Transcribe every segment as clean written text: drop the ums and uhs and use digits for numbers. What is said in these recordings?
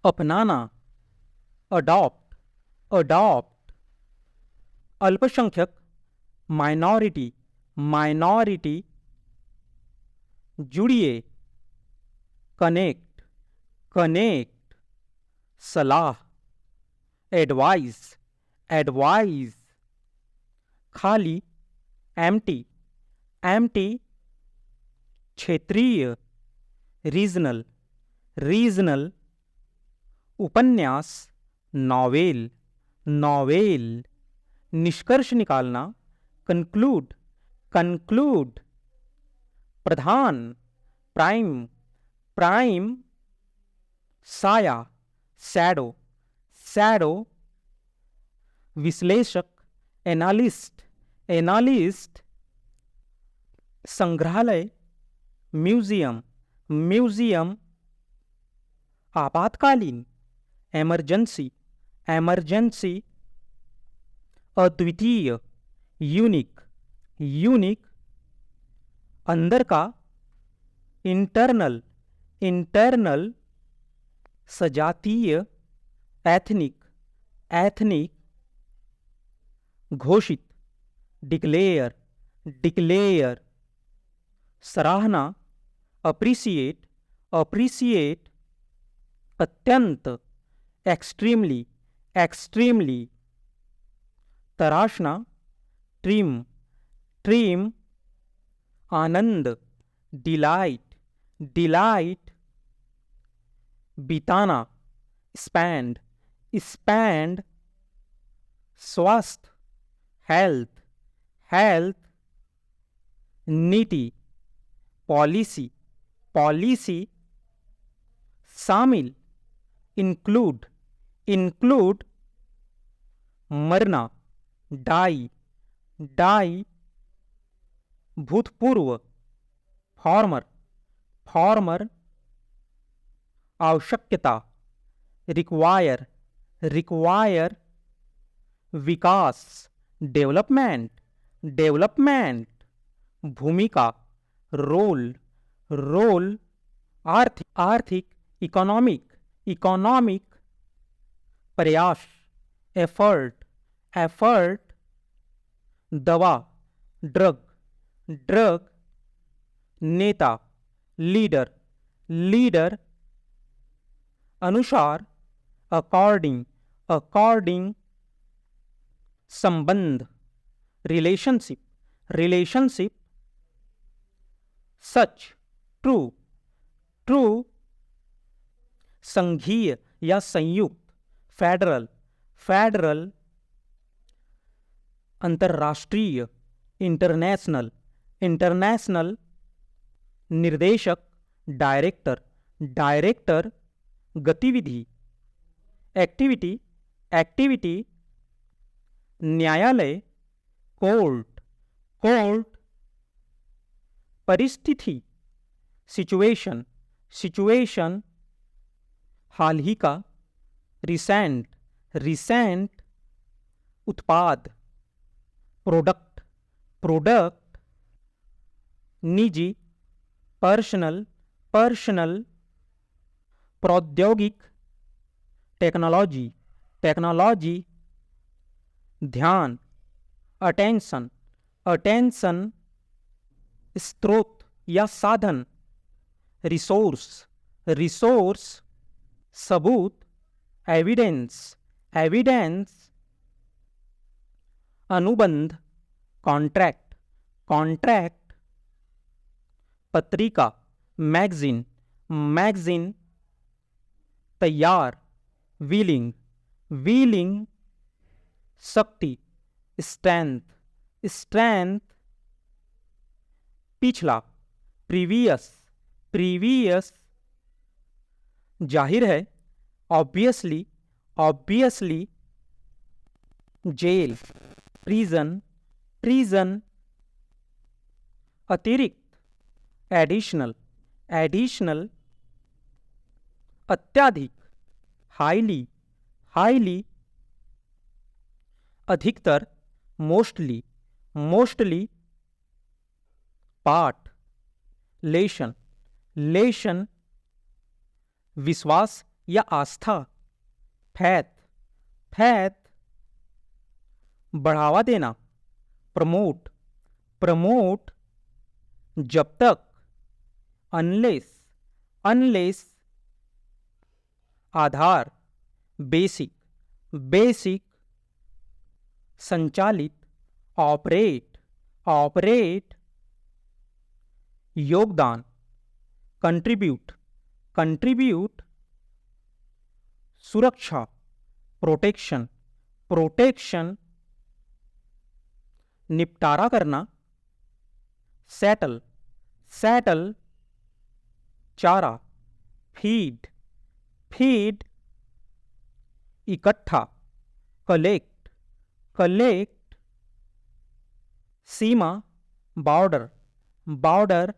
अपनाना, adopt, adopt. अल्पसंख्यक, minority, minority. जुड़िए, कनेक्ट, कनेक्ट। सलाह, एडवाइस, एडवाइस। खाली, एम्प्टी, एम्प्टी। क्षेत्रीय, रीजनल, रीजनल। उपन्यास, नॉवेल, नॉवेल। निष्कर्ष निकालना, कंक्लूड, कंक्लूड। प्रधान, प्राइम, प्राइम। साया, शैडो, शैडो। विश्लेषक, एनालिस्ट, एनालिस्ट। संग्रहालय, म्यूजियम, म्यूजियम। आपातकालीन, एमरजेंसी, एमरजेंसी। अद्वितीय, यूनिक, यूनिक। अंदर का, इंटरनल, इंटरनल। सजातीय, एथनिक, एथनिक। घोषित, डिक्लेयर, डिक्लेयर। सराहना, अप्रिसिएट, अप्रिसिएट। अत्यंत, एक्सट्रीमली, एक्सट्रीमली। तराशना, ट्रिम, ट्रिम। आनंद, डिलाइट, डिलाइट। बिताना, स्पेंड, स्पेंड। स्वास्थ्य, हेल्थ, हेल्थ। नीति, पॉलिसी, पॉलिसी। शामिल, इंक्लूड, इंक्लूड। मरना, डाई, डाई। भूतपूर्व, फॉर्मर, फॉर्मर। आवश्यकता, रिक्वायर, रिक्वायर। विकास, डेवलपमेंट, डेवलपमेंट। भूमिका, रोल, रोल। आर्थिक, आर्थिक। Economic, economic. प्रयास, एफर्ट, एफर्ट। दवा, ड्रग, ड्रग। नेता, लीडर, लीडर। अनुसार, अकॉर्डिंग, अकॉर्डिंग। संबंध, रिलेशनशिप, रिलेशनशिप। सच, ट्रू, ट्रू। संघीय या संयुक्त, फेडरल, फेडरल। अंतर्राष्ट्रीय, इंटरनेशनल, इंटरनेशनल। निर्देशक, डायरेक्टर, डायरेक्टर। गतिविधि, एक्टिविटी, एक्टिविटी। न्यायालय, कोर्ट, कोर्ट। परिस्थिति, सिचुएशन, सिचुएशन। हाल ही का, रिसेंट, रिसेंट। उत्पाद, प्रोडक्ट, प्रोडक्ट। निजी, पर्सनल, पर्सनल। प्रौद्योगिक, टेक्नोलॉजी, टेक्नोलॉजी। ध्यान, अटेंशन, अटेंशन। स्रोत या साधन, रिसोर्स, रिसोर्स। सबूत, एविडेंस, एविडेंस। अनुबंध, कॉन्ट्रैक्ट, कॉन्ट्रैक्ट। पत्रिका, मैगजीन, मैगजीन। तैयार, विलिंग, विलिंग। शक्ति, स्ट्रेंथ, स्ट्रेंथ। पिछला, प्रीवियस, प्रीवियस। जाहिर है, ऑब्वियसली, ऑब्वियसली। जेल, प्रिजन, प्रिजन। अतिरिक्त, एडिशनल, एडिशनल। अत्याधिक, हाईली, हाईली। अधिकतर, मोस्टली, मोस्टली। पाठ, लेशन, लेशन। विश्वास या आस्था, फैथ, फैथ। बढ़ावा देना, प्रमोट, प्रमोट। जब तक, अनलेस, अनलेस। आधार, बेसिक, बेसिक। संचालित, ऑपरेट, ऑपरेट। योगदान, कंट्रीब्यूट, कंट्रीब्यूट। सुरक्षा, प्रोटेक्शन, प्रोटेक्शन। निपटारा करना, सेटल, सेटल। चारा, फीड, फीड। इकट्ठा, कलेक्ट, कलेक्ट। सीमा, बॉर्डर, बॉर्डर।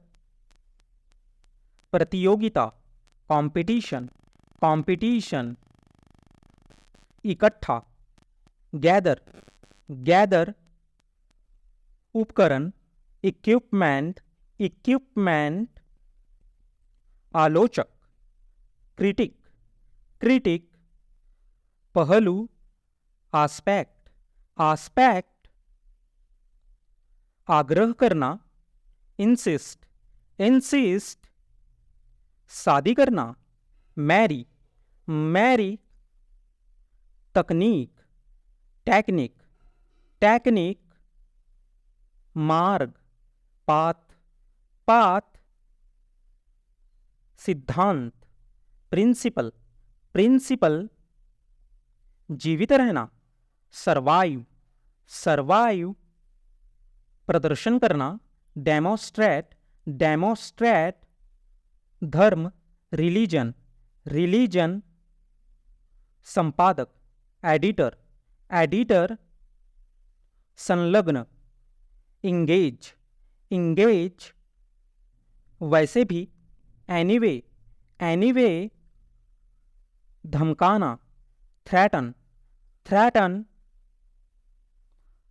प्रतियोगिता, कंपटीशन, कंपटीशन। इकट्ठा, गैदर, गैदर। उपकरण, इक्विपमेंट, इक्विपमेंट। आलोचक, क्रिटिक, क्रिटिक। पहलू, आस्पेक्ट, आस्पेक्ट। आग्रह करना, इंसिस्ट, इंसिस्ट। शादी करना, मैरी, मैरी। तकनीक, टेक्निक, टेक्निक। मार्ग, पाथ, पाथ। सिद्धांत, प्रिंसिपल, प्रिंसिपल। जीवित रहना, सर्वाइव, सर्वाइव। प्रदर्शन करना, डेमोस्ट्रेट, डेमोस्ट्रेट। धर्म, रिलीजन, रिलीजन। संपादक, एडिटर, एडिटर। संलग्न, इंगेज, इंगेज। वैसे भी, एनीवे, एनीवे। धमकाना, थ्रेटन, थ्रेटन।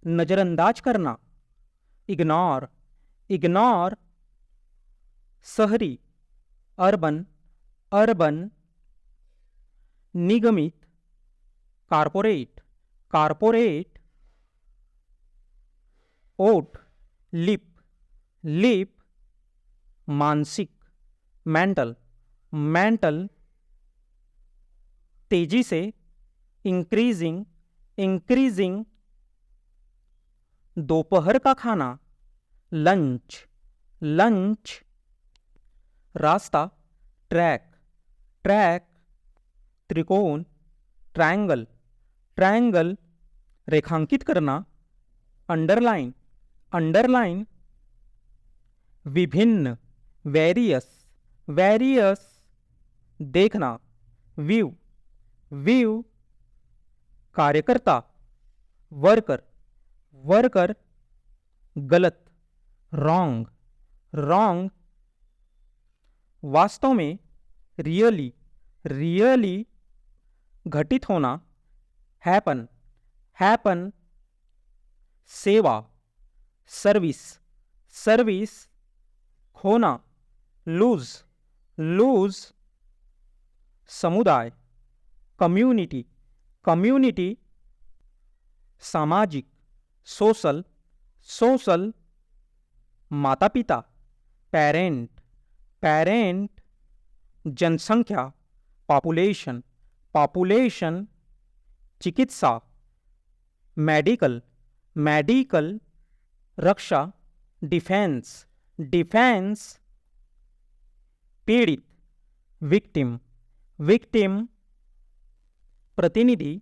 नजरअंदाज करना, इग्नोर, इग्नोर। शहरी, अर्बन, अर्बन। निगमित, कारपोरेट, कारपोरेट। ओट, लिप, लिप। मानसिक, मेंटल, मेंटल। तेजी से, इंक्रीजिंग, इंक्रीजिंग। दोपहर का खाना, लंच, लंच। रास्ता, ट्रैक, ट्रैक। त्रिकोण, ट्रायंगल, ट्रायंगल। रेखांकित करना, अंडरलाइन, अंडरलाइन। विभिन्न, वेरियस, वेरियस। देखना, व्यू, व्यू। कार्यकर्ता, वर्कर, वर्कर। गलत, रॉन्ग, रॉन्ग। वास्तव में, रियली, रियली। घटित होना, हैपन, हैपन। सेवा, सर्विस, सर्विस। खोना, लूज, लूज। समुदाय, कम्युनिटी, कम्युनिटी। सामाजिक, सोशल, सोशल। माता पिता, पेरेंट, पेरेंट। जनसंख्या, पॉपुलेशन, पॉपुलेशन। चिकित्सा, मेडिकल, मेडिकल। रक्षा, डिफेंस, डिफेंस। पीड़ित, विक्टिम, विक्टिम। प्रतिनिधि,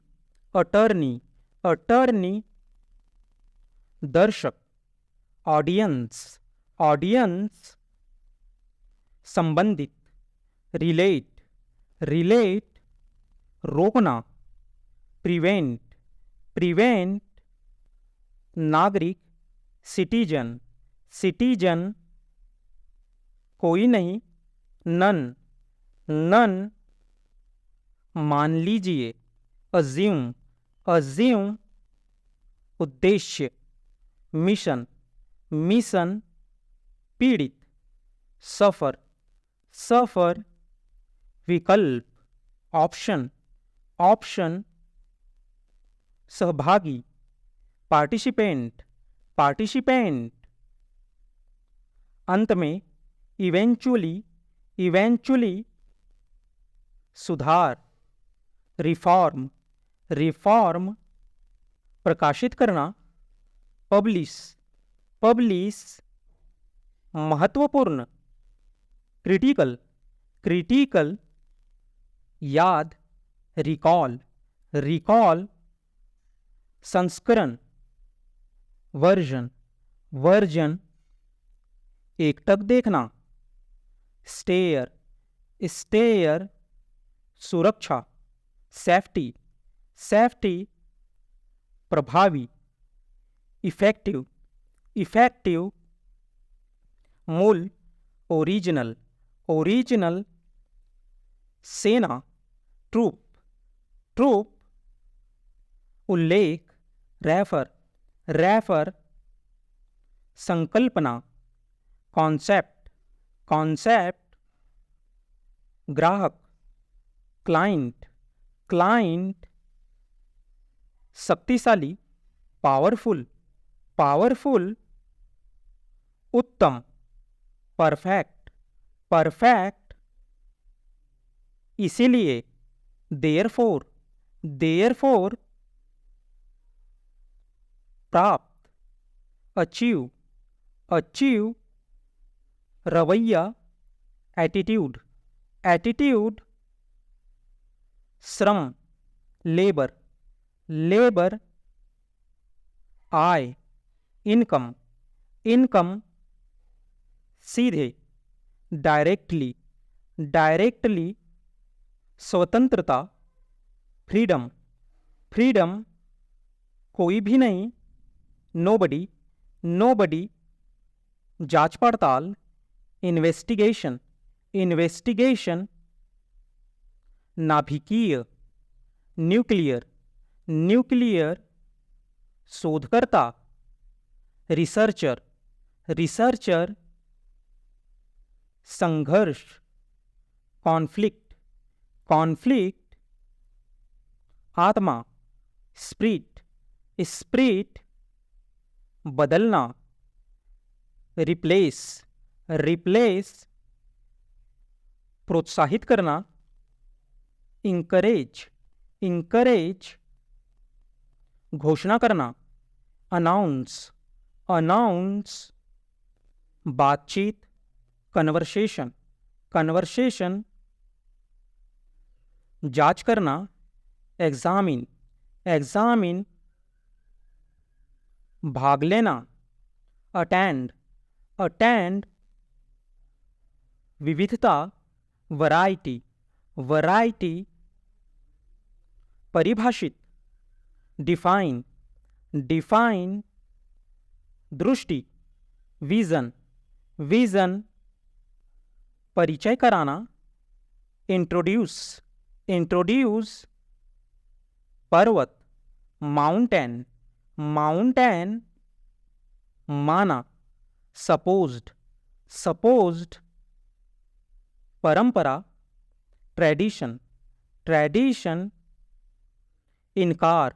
अटर्नी, अटर्नी। दर्शक, ऑडियंस, ऑडियंस। संबंधित, रिलेट, रिलेट। रोकना, प्रिवेंट, प्रिवेंट। नागरिक, सिटीजन, सिटीजन। कोई नहीं, नन, नन। मान लीजिए, अज्यूम, अज्यूम। उद्देश्य, मिशन, मिशन। पीड़ित, सफर, सफर। विकल्प, ऑप्शन, ऑप्शन, सहभागी, पार्टिसिपेंट, पार्टिसिपेंट, अंत में इवेंचुअली, इवेंचुअली, सुधार, रिफॉर्म, रिफॉर्म, प्रकाशित करना, पब्लिश, पब्लिश, महत्वपूर्ण, क्रिटिकल, क्रिटिकल, याद, रिकॉल, रिकॉल, संस्करण, वर्जन, वर्जन, एकटक देखना, स्टेयर, स्टेयर, सुरक्षा, सेफ्टी, सेफ्टी, प्रभावी, इफेक्टिव, इफेक्टिव, मूल, ओरिजिनल, ओरिजिनल, सेना, ट्रूप, ट्रूप, उल्लेख, रेफर, रेफर, संकल्पना, कॉन्सेप्ट, कॉन्सेप्ट, ग्राहक, क्लाइंट, क्लाइंट, शक्तिशाली, पावरफुल, पावरफुल, उत्तम, परफेक्ट, परफेक्ट, इसीलिए, देयरफॉर, देयरफॉर, प्राप्त, अचीव, अचीव, रवैया, एटीट्यूड, एटीट्यूड, श्रम, लेबर, लेबर, आय, इनकम, इनकम, सीधे, डायरेक्टली, डायरेक्टली, स्वतंत्रता, फ्रीडम, फ्रीडम, कोई भी नहीं, नोबडी, नोबडी, जांच पड़ताल, इन्वेस्टिगेशन, इन्वेस्टिगेशन, नाभिकीय, न्यूक्लियर, न्यूक्लियर, शोधकर्ता, रिसर्चर, रिसर्चर, संघर्ष, कॉन्फ्लिक्ट, कॉन्फ्लिक्ट, आत्मा, स्प्रिट, स्प्रिट, बदलना, रिप्लेस, रिप्लेस, प्रोत्साहित करना, इंकरेज, इंकरेज, घोषणा करना, अनाउंस, अनाउंस, बातचीत, कन्वर्सेशन, कन्वर्सेशन, जांच करना, एग्जामिन, एग्जामिन, भाग लेना, अटेंड, अटेंड, विविधता, वैरायटी, वैरायटी, परिभाषित, डिफाइन, डिफाइन, दृष्टि, विजन, विजन, परिचय कराना, इंट्रोड्यूस, इंट्रोड्यूस, पर्वत, माउंटेन, माउंटेन, माना, सपोज्ड, सपोज्ड, परंपरा, ट्रेडिशन, ट्रेडिशन, इनकार,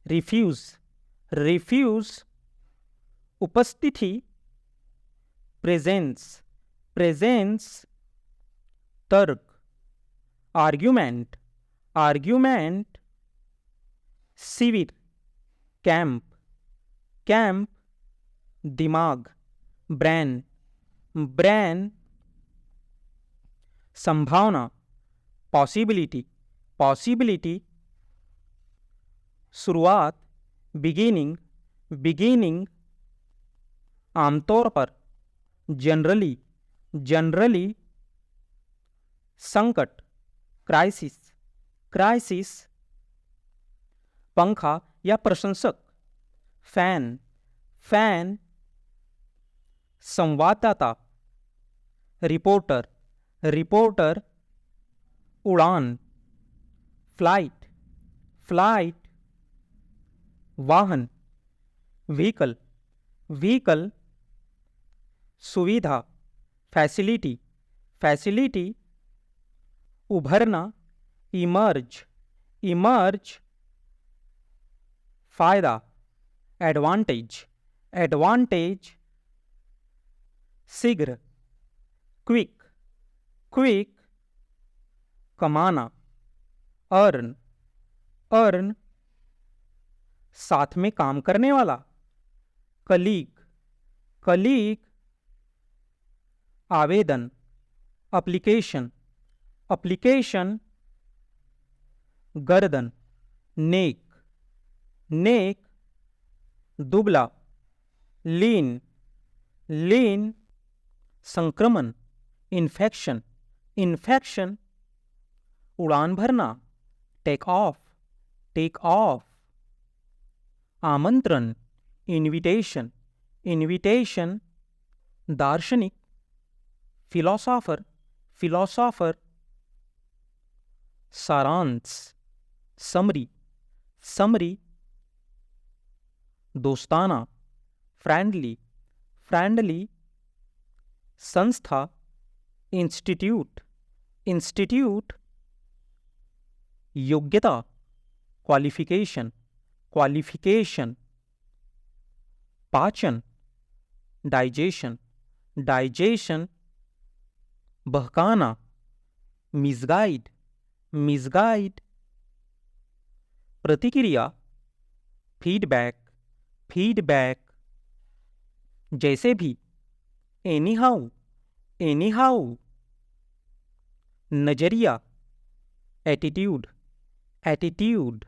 रिफ्यूज, रिफ्यूज, उपस्थिति, प्रेजेंस, प्रेजेंस, तर्क, आर्ग्यूमेंट, आर्ग्यूमेंट, शिविर, कैंप, कैंप, दिमाग, ब्रेन, ब्रेन, संभावना, पॉसिबिलिटी, पॉसिबिलिटी, शुरुआत, बिगिनिंग, बिगिनिंग, आमतौर पर, जनरली, जनरली, संकट, क्राइसिस, क्राइसिस, पंखा या प्रशंसक, फैन, फैन, संवाददाता, रिपोर्टर, रिपोर्टर, उड़ान, फ्लाइट, फ्लाइट, वाहन, व्हीकल, व्हीकल, सुविधा, फैसिलिटी, फैसिलिटी, उभरना, इमर्ज, इमर्ज, फायदा, एडवांटेज, एडवांटेज, शीघ्र, क्विक, क्विक, कमाना, अर्न, अर्न, साथ में काम करने वाला, कलीग, कलीग, आवेदन, एप्लीकेशन, एप्लीकेशन, गर्दन, नेक, नेक, दुबला, लीन, लीन, संक्रमण, इन्फेक्शन, इन्फेक्शन, उड़ान भरना, टेक ऑफ, टेक ऑफ, आमंत्रण, इनविटेशन, इनविटेशन, दार्शनिक, फिलोसॉफर, फिलोसॉफर, सारांश, समरी, समरी, दोस्ताना, फ्रेंडली, फ्रेंडली, संस्था, इंस्टीट्यूट, इंस्टीट्यूट, योग्यता, क्वालिफिकेशन, क्वालिफिकेशन, पाचन, डाइजेशन, डाइजेशन, बहकाना, मिसगाइड, मिसगाइड, प्रतिक्रिया, फीडबैक, फीडबैक, जैसे भी, एनी हाउ, एनी हाउ, नजरिया, एटीट्यूड, एटीट्यूड,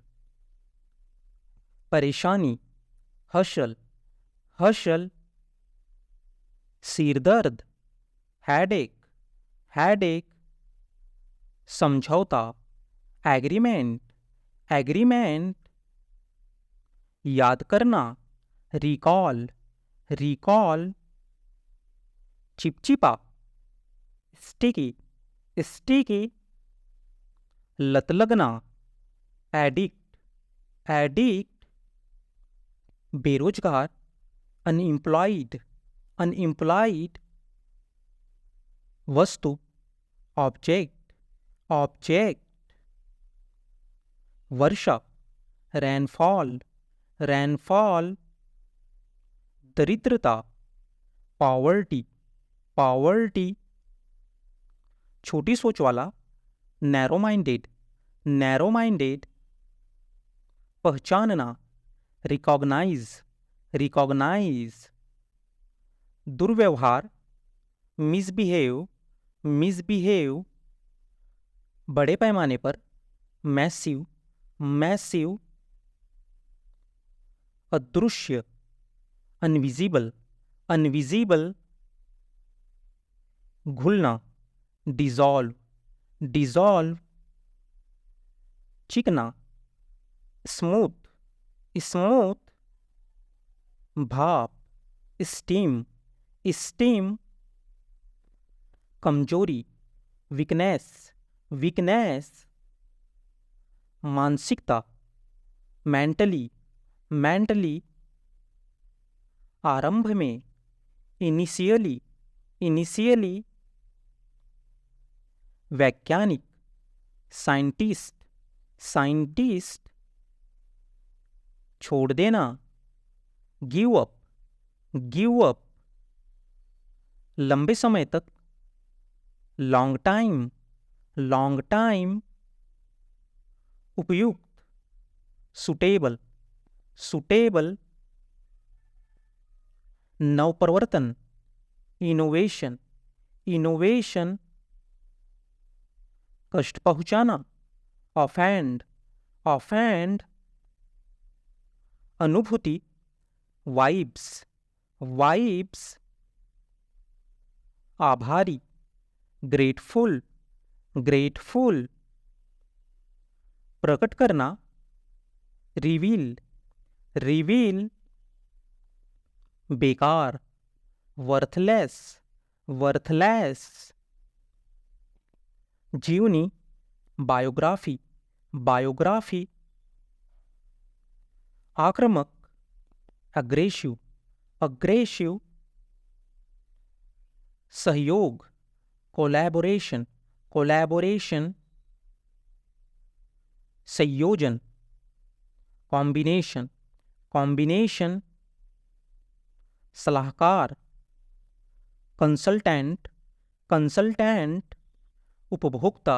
परेशानी, हशल, हशल, सिरदर्द, हेडेक, हेडेक, समझौता, एग्रीमेंट, एग्रीमेंट, याद करना, रिकॉल, रिकॉल, चिपचिपा, स्टिकी, स्टिकी, लत लगना, एडिक्ट, एडिक्ट, बेरोजगार, अनएम्प्लॉयड, अनएम्प्लॉयड, वस्तु, ऑब्जेक्ट, ऑब्जेक्ट, वर्षा, रैनफॉल, रैनफॉल, दरिद्रता, पॉवर्टी, पॉवर्टी, छोटी सोच वाला, नैरो माइंडेड, नैरो माइंडेड, पहचानना, रिकॉग्नाइज, रिकॉग्नाइज, दुर्व्यवहार, मिसबिहेव, मिसबिहेव, बड़े पैमाने पर, मैसिव, मैसिव, अदृश्य, अनविजिबल, अनविजिबल, घुलना, डिजॉल्व, डिजॉल्व, चिकना, स्मूथ, स्मूथ, भाप, स्टीम, स्टीम, कमजोरी, वीकनेस, वीकनेस, मानसिकता, मेंटली, मेंटली, आरंभ में, इनिशियली, इनिशियली, वैज्ञानिक, साइंटिस्ट, साइंटिस्ट, छोड़ देना, गिव अप, गिव अप, लंबे समय तक, लॉन्ग टाइम, लॉन्ग टाइम, उपयुक्त, सुटेबल, सुटेबल, नवप्रवर्तन, इनोवेशन, इनोवेशन, कष्ट पहुंचाना, ऑफेंड, ऑफेंड, अनुभूति, वाइब्स, वाइब्स, आभारी, ग्रेटफुल, ग्रेटफुल, प्रकट करना, रिवील, रिवील, बेकार, वर्थलेस, वर्थलेस, जीवनी, बायोग्राफी, बायोग्राफी, आक्रामक, अग्रेसिव, अग्रेसिव, सहयोग, कोलैबोरेशन, कोलैबोरेशन, संयोजन, कॉम्बिनेशन, कॉम्बिनेशन, सलाहकार, कंसल्टेंट, कंसल्टेंट, उपभोक्ता,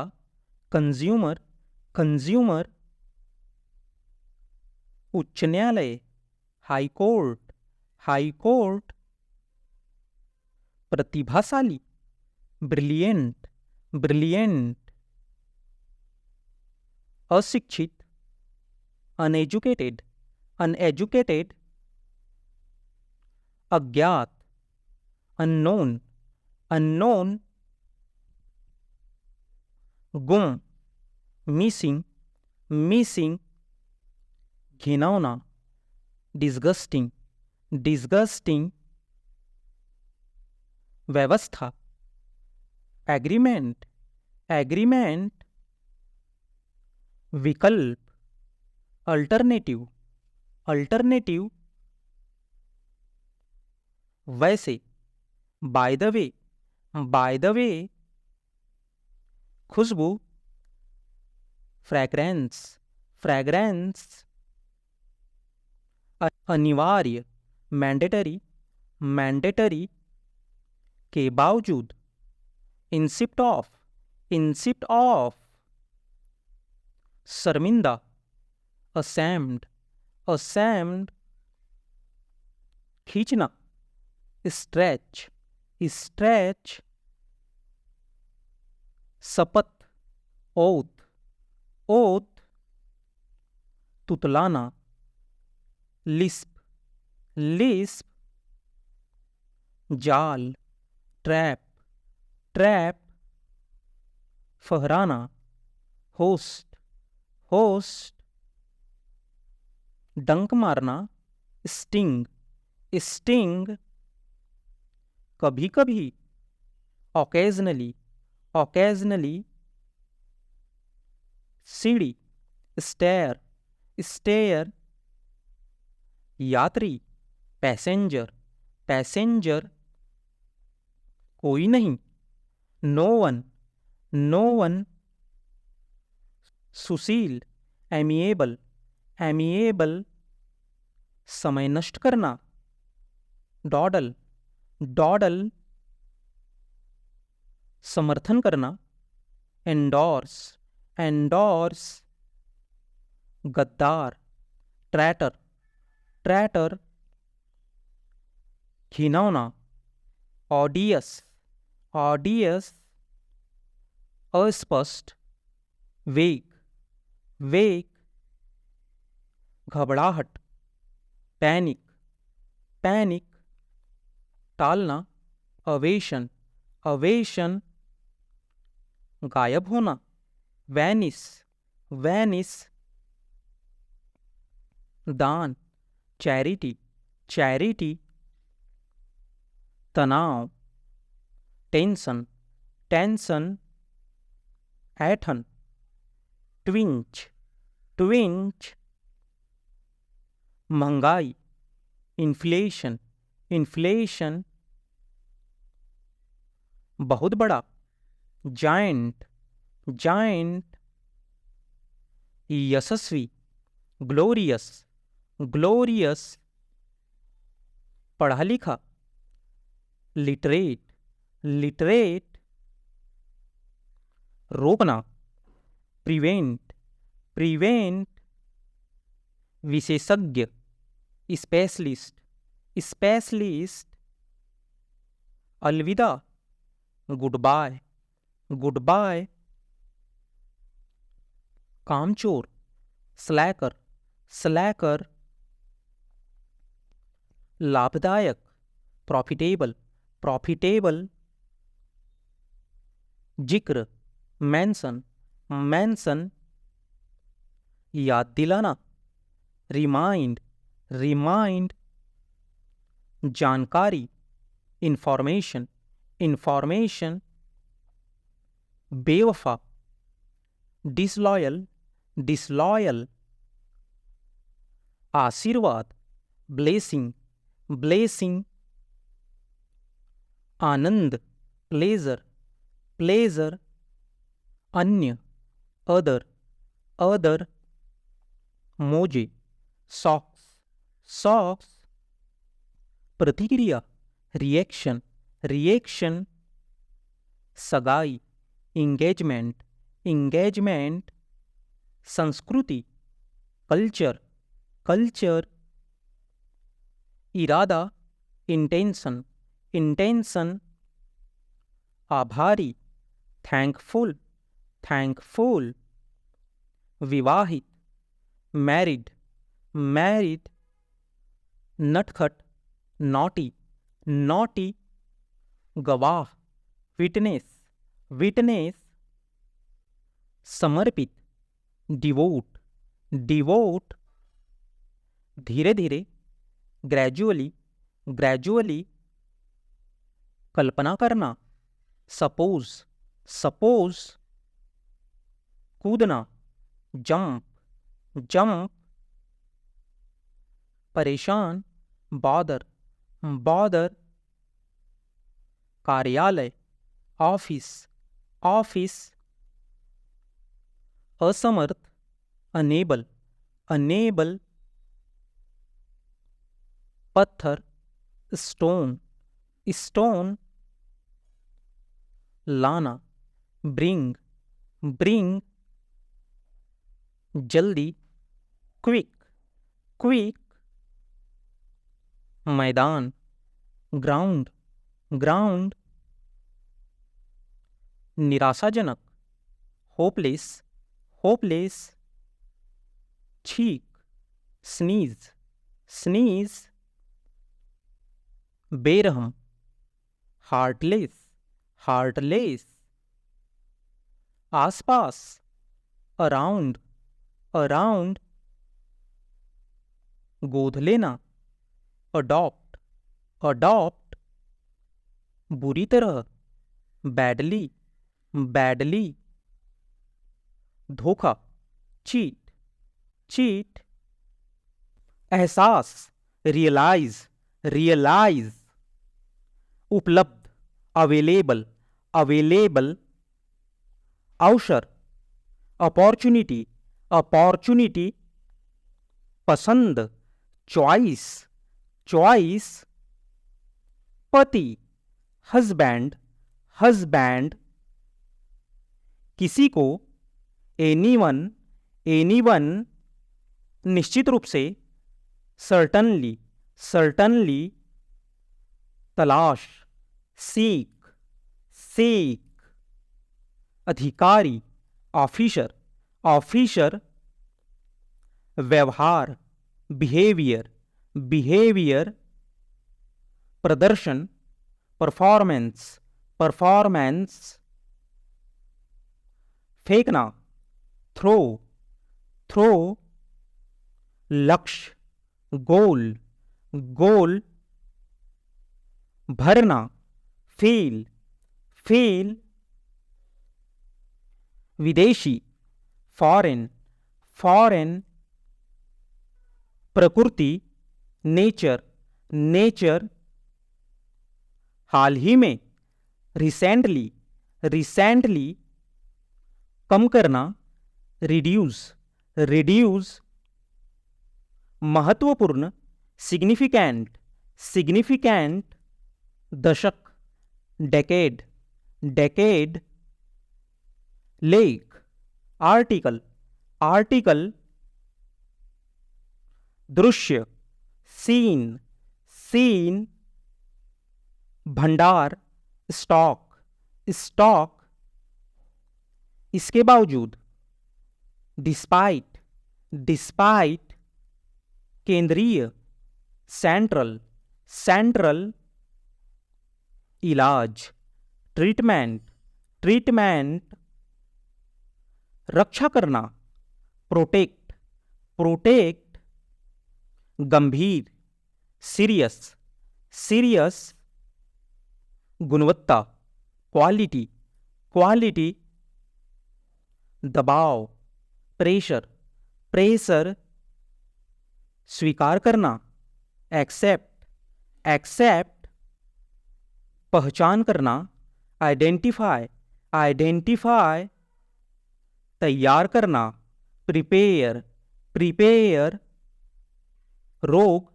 कंज्यूमर, कंज्यूमर, उच्च न्यायालय, हाई कोर्ट, हाई कोर्ट, प्रतिभाशाली, ब्रिलियंट, ब्रिलियंट, अशिक्षित, अनएजुकेटेड, अनएजुकेटेड, अज्ञात, अननोन, अननोन, गुम, मिसिंग, मिसिंग, घिनौना, डिस्गस्टिंग, डिस्गस्टिंग, व्यवस्था, एग्रीमेंट, एग्रीमेंट, विकल्प, अल्टरनेटिव, अल्टरनेटिव, वैसे, by the way, by the way, खुशबू, फ्रैग्रेंस, फ्रैग्रेंस, अनिवार्य, मैंडेटरी, मैंडेटरी, के बावजूद, इंसिप्ट ऑफ, इंसिप्ट ऑफ, शर्मिंदा, असेम्ड, असेम्ड, खींचना, स्ट्रेच, स्ट्रेच, शपथ, ओथ, ओथ, तुतलाना, लिस्प, लिस्प, जाल, ट्रैप, ट्रैप, फहराना, होस्ट, होस्ट, डंक मारना, स्टिंग, स्टिंग, कभी कभी, ऑकेजनली, ऑकेजनली, सीढ़ी, स्टेयर, स्टेयर, यात्री, पैसेंजर, पैसेंजर, कोई नहीं, नो वन, नो वन, सुशील, एमिएबल, एमिएबल, समय नष्ट करना, डॉडल, डॉडल, समर्थन करना, एंडोर्स, एंडोर्स, गद्दार, ट्रैटर, ट्रैटर, घिनौना, ऑडियस, ऑडियस, अस्पष्ट, वेग, वेग, घबराहट, पैनिक, पैनिक, टालना, अवेशन, अवेशन, गायब होना, वैनिस, वैनिस, दान, चैरिटी, चैरिटी, तनाव, टेंशन, टेंशन, ऐठन, ट्विंच, ट्विंच, महंगाई, इन्फ्लेशन, इन्फ्लेशन, बहुत बड़ा, जायंट, जायंट, यशस्वी, ग्लोरियस, ग्लोरियस, पढ़ा लिखा, लिटरेट, लिटरेट, रोकना, प्रिवेंट, प्रिवेंट, विशेषज्ञ, स्पेशलिस्ट, स्पेशलिस्ट, अलविदा, गुड बाय, गुड बाय, कामचोर, स्लैकर, स्लैकर, लाभदायक, प्रॉफिटेबल, प्रॉफिटेबल, जिक्र, मेंशन, मेंशन, याद दिलाना, रिमाइंड, रिमाइंड, जानकारी, इंफॉर्मेशन, इंफॉर्मेशन, बेवफा, डिसलॉयल, डिसलॉयल, आशीर्वाद, ब्लेसिंग, ब्लेसिंग, आनंद, प्लेजर, प्लेजर, अन्य, अदर, अदर, मोजे, सॉक्स, सॉक्स। प्रतिक्रिया, रिएक्शन, रिएक्शन। सगाई, इंगेजमेंट, इंगेजमेंट। संस्कृति, कल्चर, कल्चर। इरादा, इंटेंशन, इंटेंशन। आभारी, थैंकफुल, थैंकफुल। विवाहित, मैरिड, मैरिड। नटखट, नॉटी, नॉटी। गवाह, विटनेस, विटनेस। समर्पित, डिवोट, डिवोट। धीरे धीरे, ग्रेजुअली, ग्रेजुअली। कल्पना करना, सपोज, सपोज। कूदना, जंप, जंप। परेशान, बॉदर, बॉदर। कार्यालय, ऑफिस, ऑफिस। असमर्थ, अनेबल, अनेबल। पत्थर, स्टोन, स्टोन। लाना, ब्रिंग, ब्रिंग। जल्दी, क्विक, क्विक। मैदान, ग्राउंड, ग्राउंड। निराशाजनक, होपलेस, होपलेस। छींक, स्नीज, स्नीज। बेरहम, हार्टलेस, हार्टलेस। आसपास, अराउंड, अराउंड। गोद लेना, अडॉप्ट, अडॉप्ट। बुरी तरह, बैडली, बैडली। धोखा, चीट, चीट। एहसास, रियलाइज, रियलाइज। उपलब्ध, अवेलेबल, अवेलेबल। अवसर, अपॉर्चुनिटी, अपॉर्चुनिटी। पसंद, चॉइस, चॉइस। पति, हस्बैंड, हस्बैंड। किसी को, एनीवन, एनीवन। निश्चित रूप से, सर्टनली, सर्टनली। तलाश, सीक, सीक। अधिकारी, ऑफिसर, ऑफिसर। व्यवहार, बिहेवियर, बिहेवियर। प्रदर्शन, परफॉर्मेंस, परफॉर्मेंस। फेंकना, थ्रो, थ्रो। लक्ष्य, गोल, गोल। भरना, फील, फील। विदेशी, फॉरेन, फॉरेन। प्रकृति, नेचर, नेचर। हाल ही में, रिसेंटली, रिसेंटली। कम करना, रिड्यूस, रिड्यूस। महत्वपूर्ण, सिग्निफिकेंट, सिग्निफिकेंट। दशक, डेकेड, डेकेड। लेख, आर्टिकल, आर्टिकल। दृश्य, सीन, सीन। भंडार, स्टॉक, स्टॉक। इसके बावजूद, डिस्पाइट, डिस्पाइट। केंद्रीय, सेंट्रल, सेंट्रल। इलाज, ट्रीटमेंट, ट्रीटमेंट। रक्षा करना, प्रोटेक्ट, प्रोटेक्ट। गंभीर, सीरियस, सीरियस। गुणवत्ता, क्वालिटी, क्वालिटी। दबाव, प्रेशर, प्रेशर। स्वीकार करना, एक्सेप्ट, एक्सेप्ट। पहचान करना, आइडेंटिफाई, आइडेंटिफाई। तैयार करना, प्रिपेयर, प्रिपेयर, रोग,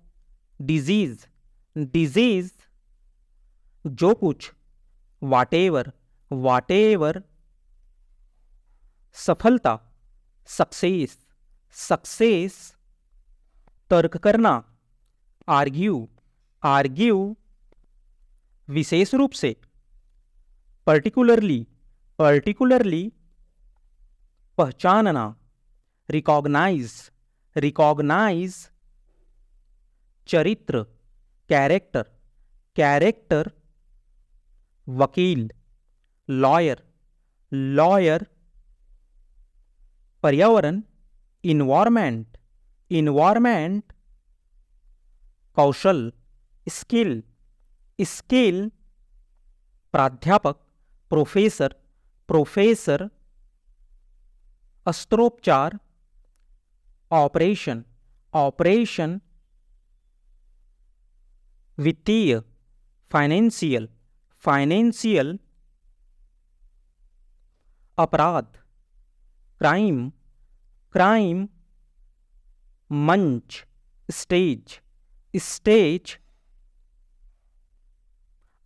डिजीज, डिजीज, जो कुछ, वाटेवर, वाटेवर, सफलता, सक्सेस, सक्सेस, तर्क करना, आर्ग्यू, आर्ग्यू, विशेष रूप से, पर्टिकुलरली, पर्टिकुलरली, पहचानना, रिकॉग्नाइज, रिकॉग्नाइज, चरित्र, कैरेक्टर, कैरेक्टर, वकील, लॉयर, लॉयर, पर्यावरण, इन्वायरमेंट, इन्वायरमेंट, कौशल, स्किल, स्किल, प्राध्यापक, प्रोफेसर, प्रोफेसर, अस्त्रोपचार, ऑपरेशन, ऑपरेशन, वित्तीय, फाइनेंशियल, फाइनेंशियल, अपराध, क्राइम, क्राइम, मंच, स्टेज, स्टेज,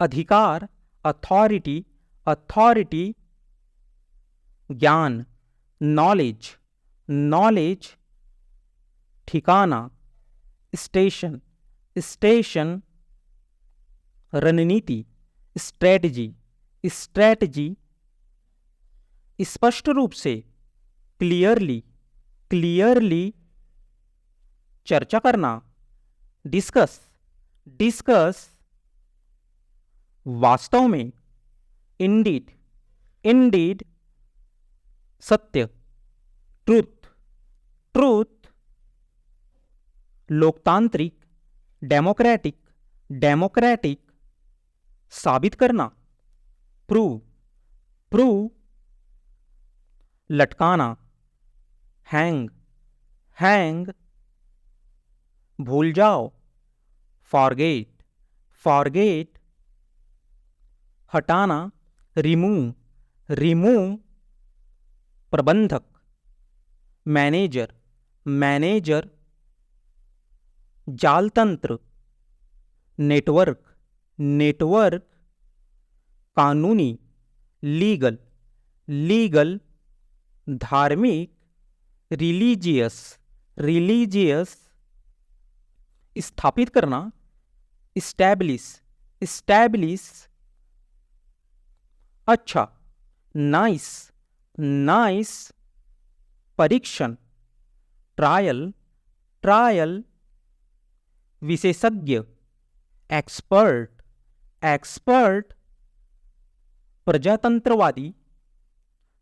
अधिकार, अथॉरिटी, अथॉरिटी, ज्ञान, नॉलेज, नॉलेज, ठिकाना, स्टेशन, स्टेशन, रणनीति, स्ट्रेटजी, स्ट्रेटजी, स्पष्ट रूप से, क्लियरली, क्लियरली, चर्चा करना, डिस्कस, डिस्कस, वास्तव में, इंडीड, इंडीड, सत्य, ट्रूथ, ट्रूथ, लोकतांत्रिक, डेमोक्रेटिक, डेमोक्रेटिक, साबित करना, प्रूव, प्रूव, लटकाना, हैंग, हैंग, भूल जाओ, फॉरगेट, फॉरगेट, हटाना, रिमूव, रिमूव, प्रबंधक, मैनेजर, मैनेजर, जालतंत्र, नेटवर्क, नेटवर्क, कानूनी, लीगल, लीगल, धार्मिक, रिलीजियस, रिलीजियस, स्थापित करना, इस्टैब्लिश, इस्टैब्लिश, अच्छा, नाइस, नाइस, परीक्षण, ट्रायल, ट्रायल, विशेषज्ञ, एक्सपर्ट, एक्सपर्ट, प्रजातंत्रवादी,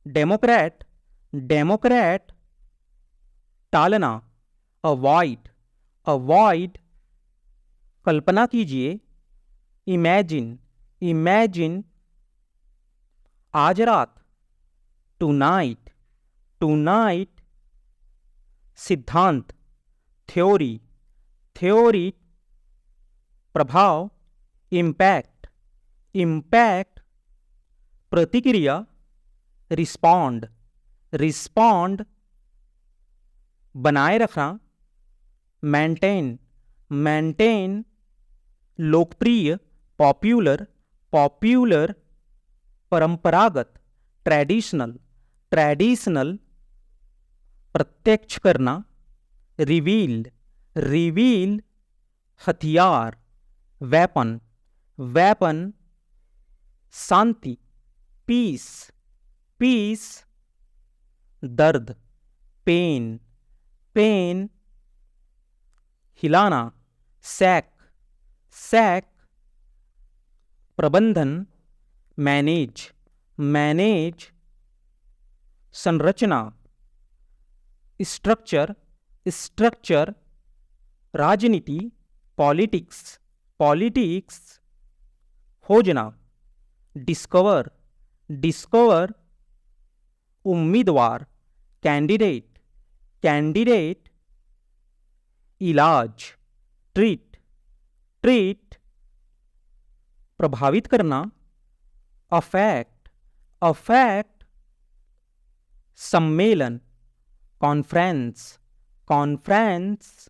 डेमोक्रेट, डेमोक्रेट, टालना, अवॉइड, अवॉइड, कल्पना कीजिए, इमेजिन, इमेजिन, आज रात, टुनाइट, टुनाइट, सिद्धांत, थ्योरी, थ्योरी, प्रभाव, इम्पैक्ट, इम्पैक्ट, प्रतिक्रिया, रिस्पॉन्ड, रिस्पॉन्ड, बनाए रखना, मेंटेन, मेंटेन, लोकप्रिय, पॉपुलर, पॉपुलर, परंपरागत, ट्रेडिशनल, ट्रेडिशनल, प्रत्यक्ष करना, रिवील्ड, रिवील, हथियार, वेपन, वेपन, शांति, पीस, पीस, दर्द, पेन, पेन, हिलाना, सैक, सैक, प्रबंधन, मैनेज, मैनेज, संरचना, स्ट्रक्चर, स्ट्रक्चर, राजनीति, पॉलिटिक्स, पॉलिटिक्स, खोजना, डिस्कवर, डिस्कवर, उम्मीदवार, कैंडिडेट, कैंडिडेट, इलाज, ट्रीट, ट्रीट, प्रभावित करना, अफेक्ट, अफेक्ट, सम्मेलन, कॉन्फ्रेंस, कॉन्फ्रेंस,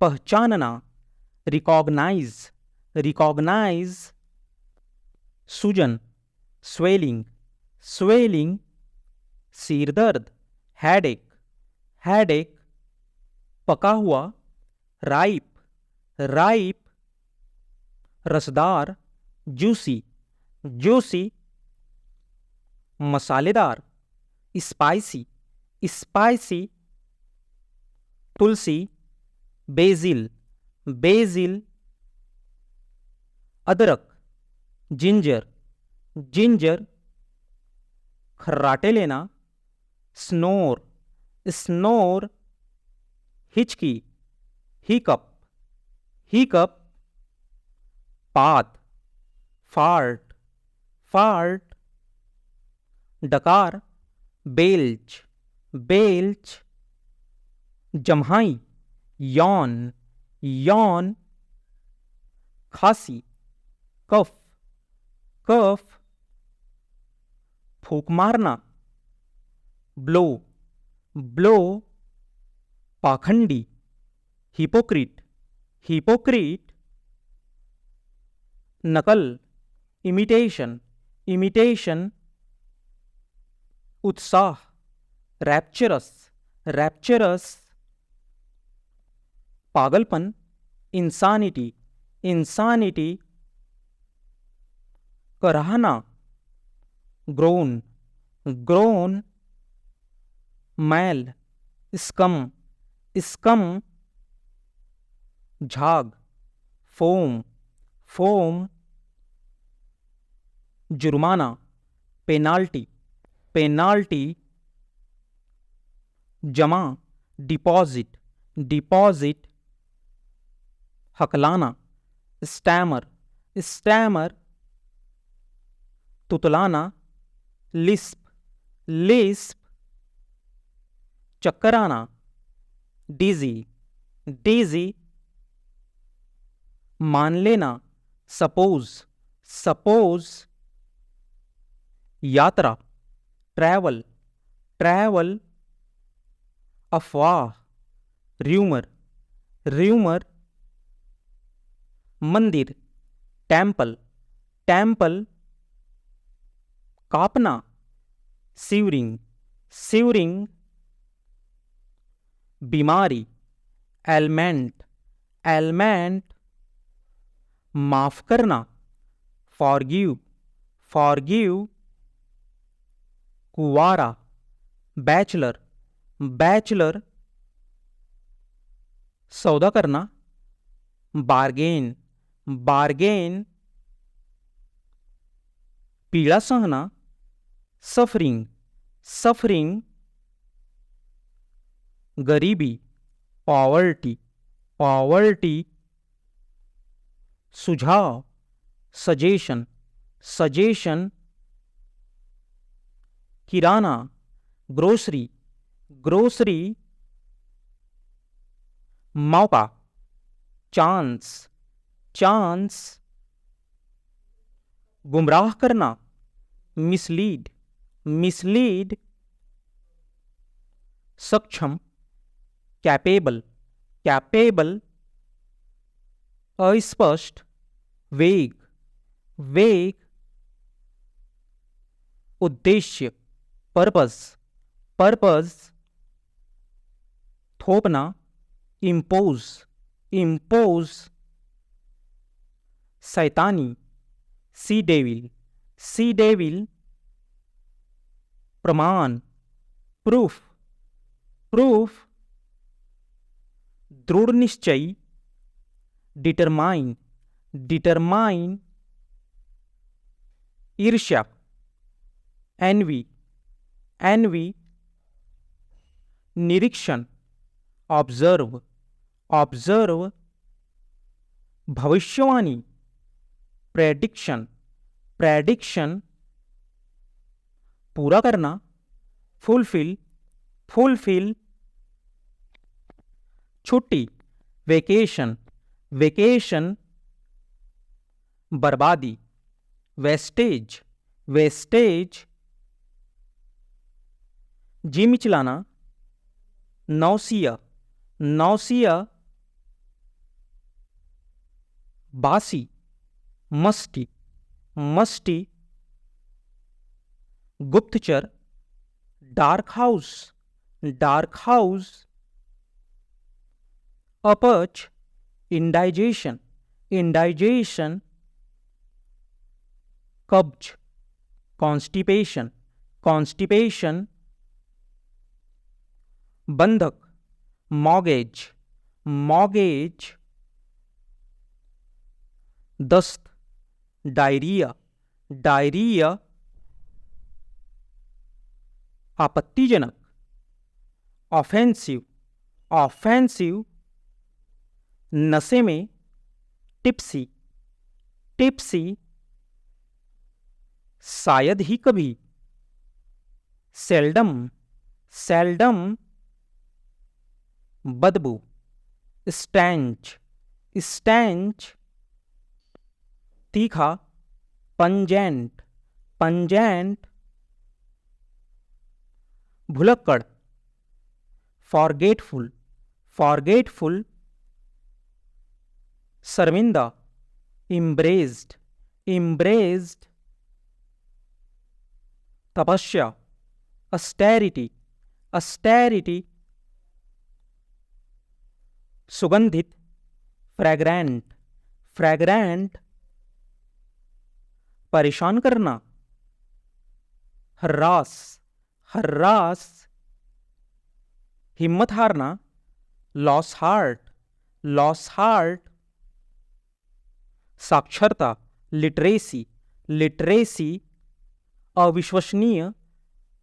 पहचानना, रिकॉग्नाइज, रिकॉग्नाइज, सूजन, स्वेलिंग, स्वेलिंग, सिर दर्द, हेडेक, हेडेक, पका हुआ, राइप, राइप, रसदार, जूसी, जूसी, मसालेदार, स्पाइसी, स्पाइसी, तुलसी, बेजिल, बेजिल, अदरक, जिंजर, जिंजर, खर्राटे लेना, स्नोर, स्नोर, हिचकी, हिकअप, हिकअप, पात, फार्ट, फार्ट, डकार, बेल्च, बेल्च, जम्हाई, यौन, यौन, खांसी, कफ, कफ, फूंक मारना, ब्लो, ब्लो, पाखंडी, हिपोक्रीट, हिपोक्रीट, नकल, इमिटेशन, इमिटेशन, उत्साह, रैप्चरस, रैप्चरस, पागलपन, इंसानिटी, इंसानिटी, कराहना, ग्रोन, ग्रोन, मैल, स्कम, स्कम, झाग, फोम, फोम, जुर्माना, पेनाल्टी, पेनाल्टी, जमा, डिपॉजिट, डिपॉजिट, हकलाना, स्टैमर, स्टैमर, तुतलाना, लिस्प, लिस्प, चक्कर आना, डीजी, डीजी, मान लेना, सपोज, सपोज, यात्रा, ट्रैवल, ट्रैवल, अफवाह, र्यूमर, र्यूमर, मंदिर, टेम्पल, टेम्पल, कापना, सीवरिंग, सीवरिंग, बीमारी, एलमेंट, एलमेंट, माफ करना, फॉरगिव, फॉरगिव, कुवारा, बैचलर, बैचलर, सौदा करना, बार्गेन, बार्गेन, पीड़ा सहना, सफरिंग, सफरिंग, गरीबी, पॉवर्टी, पॉवर्टी, सुझाव, सजेशन, सजेशन, किराना, ग्रोसरी, ग्रोसरी, मौका, चांस, चांस, गुमराह करना, मिसलीड, मिसलीड, सक्षम, कैपेबल, कैपेबल, अस्पष्ट, वेग, वेग, उद्देश्य, पर्पस, पर्पस, थोपना, इम्पोज, इम्पोज, शैतानी, सी डेविल, सी डेविल, प्रमाण, प्रूफ, प्रूफ, दृढ़ निश्चयी, डिटरमाइन, डिटरमाइन, ईर्ष्या, एनवी, एनवी, निरीक्षण, ऑब्जर्व, ऑब्जर्व, भविष्यवाणी, प्रेडिक्शन, प्रेडिक्शन, पूरा करना, फुलफिल, फुलफिल, छुट्टी, वेकेशन, वेकेशन, बर्बादी, वेस्टेज, वेस्टेज, जी मिचलाना, nausea, nausea, बासी, musty, musty, गुप्तचर, dark house, dark house, अपच, indigestion, indigestion, कब्ज, constipation, constipation, बंधक, mortgage, mortgage, दस्त, डायरिया, डायरिया, आपत्तिजनक, ऑफेंसिव, ऑफेंसिव, नशे में, टिप्सी, टिप्सी, शायद ही कभी, सेल्डम, सेल्डम, बदबू, स्टैंच, स्टैंच, तीखा, पंजेंट, पंजेंट, भुलक्कड़, फॉरगेटफुल, फॉरगेटफुल, शर्मिंदा, इम्ब्रेस्ड, इम्ब्रेस्ड, तपस्या, अस्टेरिटी, अस्टेरिटी, सुगंधित, फ्रैग्रेंट, फ्रैग्रेंट, परेशान करना, हर्रास, हर्रास, हिम्मत हारना, लॉस हार्ट, लॉस हार्ट, साक्षरता, लिटरेसी, लिटरेसी, अविश्वसनीय,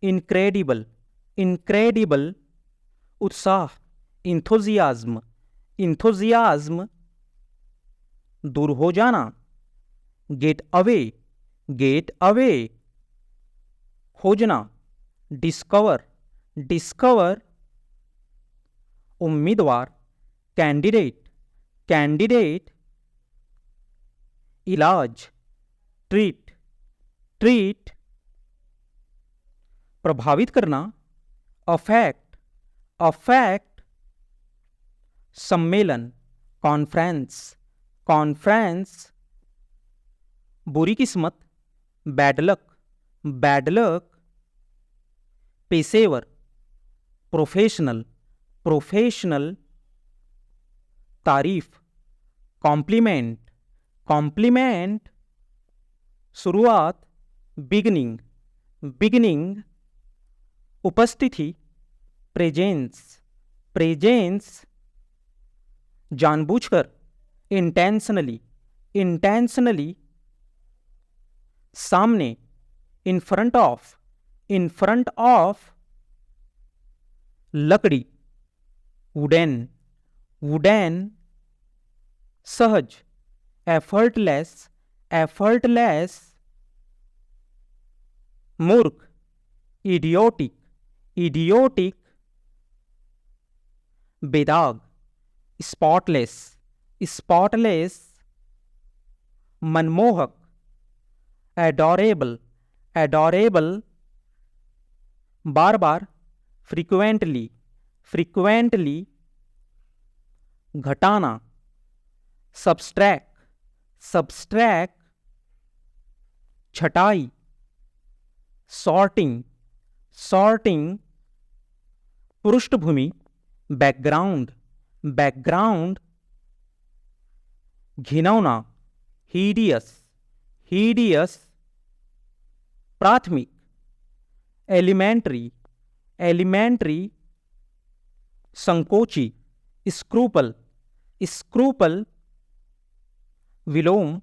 इनक्रेडिबल, इनक्रेडिबल, उत्साह, इंथुजियाज्म, इंथुजियाज्म, दूर हो जाना, गेट अवे, गेट अवे, खोजना, डिस्कवर, डिस्कवर, उम्मीदवार, कैंडिडेट, कैंडिडेट, इलाज, ट्रीट, ट्रीट, प्रभावित करना, अफेक्ट, अफेक्ट, सम्मेलन, कॉन्फ्रेंस, कॉन्फ्रेंस, बुरी किस्मत, बैड लक, बैड लक, पेशेवर, प्रोफेशनल, प्रोफेशनल, तारीफ, कॉम्प्लीमेंट, कॉम्प्लीमेंट, शुरुआत, बिगनिंग, बिगनिंग, उपस्थिति, प्रेजेंस, प्रेजेंस, जानबूझकर, इंटेंशनली, इंटेंशनली, सामने, in front of, in front of, लकड़ी, वुडेन, वुडेन, सहज, एफर्टलेस, एफर्टलेस, मूर्ख, इडियोटिक, इडियोटिक, बेदाग, स्पॉटलेस, स्पॉटलेस, मनमोहक, एडोरेबल, एडोरेबल, बार बार, फ्रीक्वेंटली, फ्रीक्वेंटली, घटाना, सब्सट्रैक्ट, सब्सट्रैक्ट, छटाई, सॉर्टिंग, सॉर्टिंग, पृष्ठभूमि, बैकग्राउंड, बैकग्राउंड, घिनौना, हीडियस, हीडियस, प्राथमिक, एलिमेंट्री, एलिमेंट्री, संकोची, स्क्रूपल, स्क्रूपल, विलोम,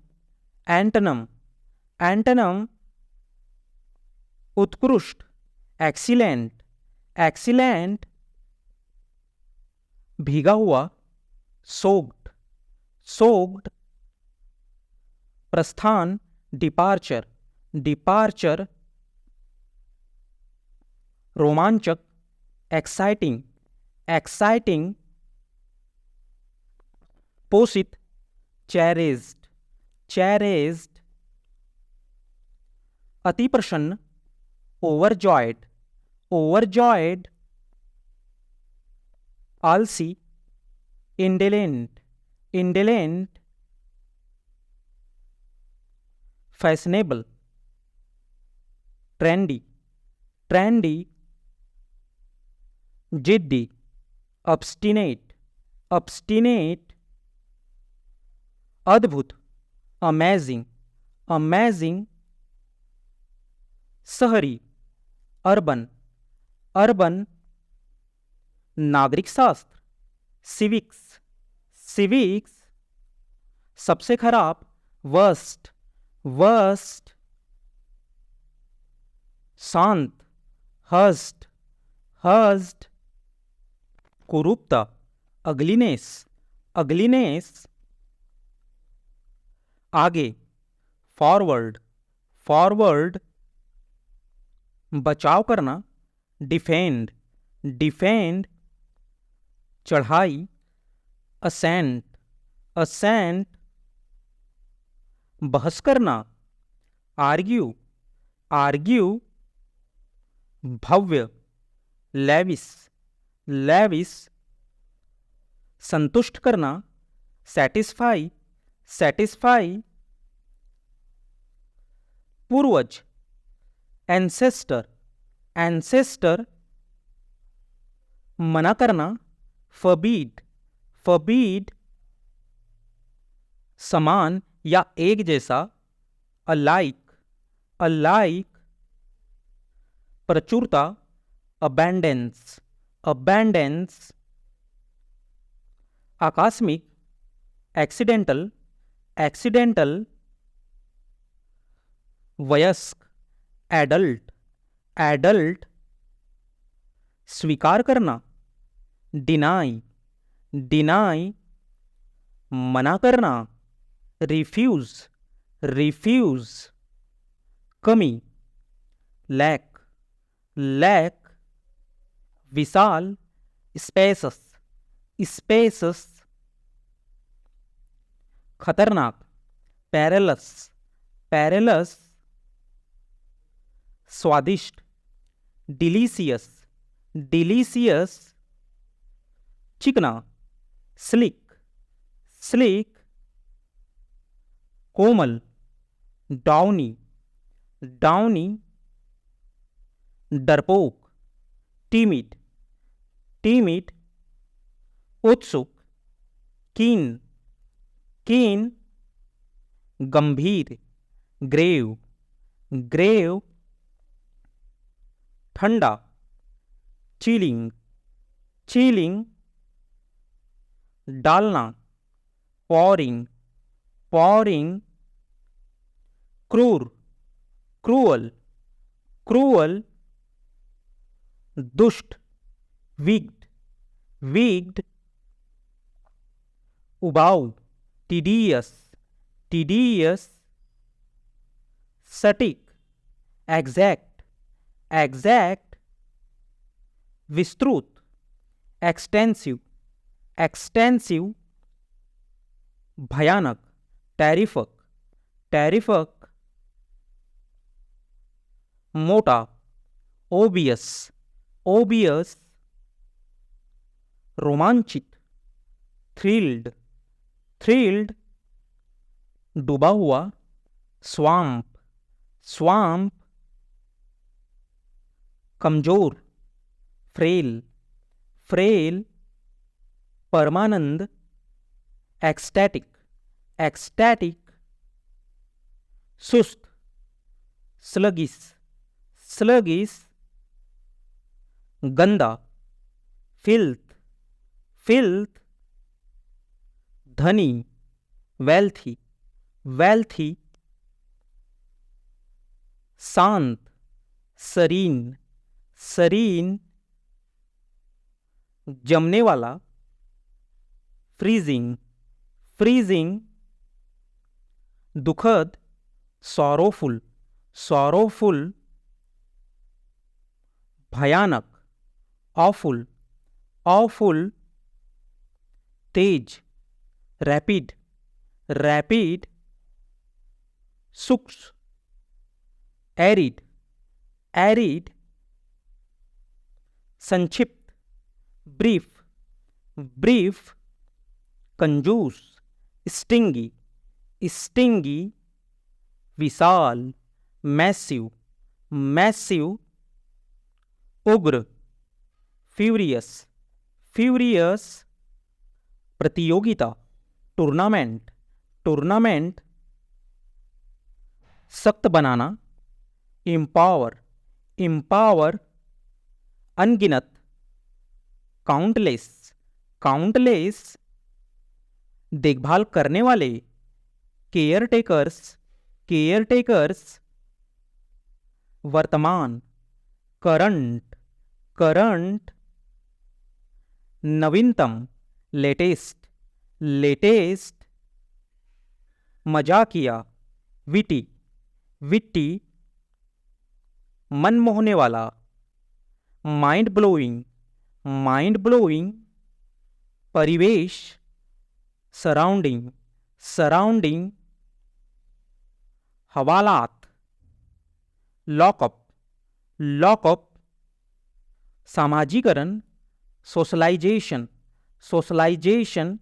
एंटनम, एंटनम, उत्कृष्ट, एक्सीलेंट, एक्सीलेंट, भीगा हुआ, सोक्ड, सोक्ड, प्रस्थान, डिपार्चर, डिपार्चर, रोमांचक, एक्साइटिंग, एक्साइटिंग, पोषित, चेरिज्ड, चेरिज्ड, अति प्रसन्न, ओवरजॉयड, ओवरजॉयड, आलसी, इंडेलेंट, इंडेलेंट, फैशनेबल, ट्रेंडी, ट्रेंडी, जिद्दी, ऑब्स्टिनेट, ऑब्स्टिनेट, अद्भुत, अमेजिंग, अमेजिंग, शहरी, अर्बन, अर्बन, नागरिक शास्त्र, सिविक्स, सिविक्स, सबसे खराब, वर्स्ट, वर्स्ट, शांत, हर्स्ट, हर्स्ट, कुरूपता, अगलीनेस, अगलीनेस, आगे, फॉरवर्ड, फॉरवर्ड, बचाव करना, डिफेंड, डिफेंड, चढ़ाई, असेंट, असेंट, बहस करना, आर्ग्यू, आर्ग्यू, भव्य, लेविस, लेविस, संतुष्ट करना, सेटिस्फाई, सेटिस्फाई, पूर्वज, एंसेस्टर, एंसेस्टर, मना करना, फबीड, फबीड, समान या एक जैसा, अलाइक, अलाइक, प्रचुरता, अबैंडेंस, अबैंडेंस, आकस्मिक, एक्सीडेंटल, एक्सीडेंटल, वयस्क, एडल्ट, एडल्ट, स्वीकार करना, डिनाई, डिनाई, मना करना, रिफ्यूज, रिफ्यूज, कमी, लैक, लैक, विशाल, स्पेसस, स्पेसस, खतरनाक, पैरेलस, पैरेलस, स्वादिष्ट, डिलीशियस, डिलीशियस, चिकना, स्लिक, स्लिक, कोमल, डाउनी, डाउनी, डरपोक, टीमिड, टीमिड, उत्सुक, कीन, कीन, गंभीर, ग्रेव, ग्रेव, ठंडा, चिलिंग, चिलिंग, डालना, पॉरिंग, पॉरिंग, क्रूर, क्रूअल, क्रूअल, दुष्ट, विग्ड, विग्ड, उबाऊ, टीडियस, टीडियस, सटीक, एग्जैक्ट, एग्जैक्ट, विस्तृत, एक्सटेंसिव, एक्सटेंसिव, भयानक, टेरिफक, टेरिफक, मोटा, ओबियस, ओबियस, रोमांचित, थ्रिल्ड, थ्रिल्ड, डूबा हुआ, स्वाम्प, स्वाम्प, कमजोर, फ्रेल, फ्रेल, परमानंद, एक्सटैटिक, एक्सटैटिक, सुस्त, स्लगिस, स्लगिस, गंदा, फिल्थ, फिल्थ, धनी, वेल्थी, वेल्थी, शांत, सरीन, सरीन, जमने वाला, फ्रीजिंग, फ्रीजिंग, दुखद, सॉरोफुल, सॉरोफुल, भयानक, ऑफुल, ऑफुल, तेज, रैपिड, रैपिड, सूक्ष्म, एरिड, एरिड, संक्षिप्त, ब्रीफ, ब्रीफ, कंजूस, स्टिंगी, स्टिंगी, विशाल, मैसिव, मैसिव, उग्र, फ्यूरियस, फ्यूरियस, प्रतियोगिता, टूर्नामेंट, टूर्नामेंट, सख्त बनाना, एम्पावर, एम्पावर, अनगिनत, काउंटलेस, काउंटलेस, देखभाल करने वाले, केयर टेकर्स, केयर टेकर्स, वर्तमान, करंट, करंट, नवीनतम, लेटेस्ट, लेटेस्ट, मजाकिया, विटी, विटी, मन मोहने वाला, माइंड ब्लोइंग, माइंड ब्लोइंग, परिवेश, सराउंडिंग, सराउंडिंग, हवालात, लॉकअप, लॉकअप, सामाजिकरण, सोशलाइजेशन, सोशलाइजेशन,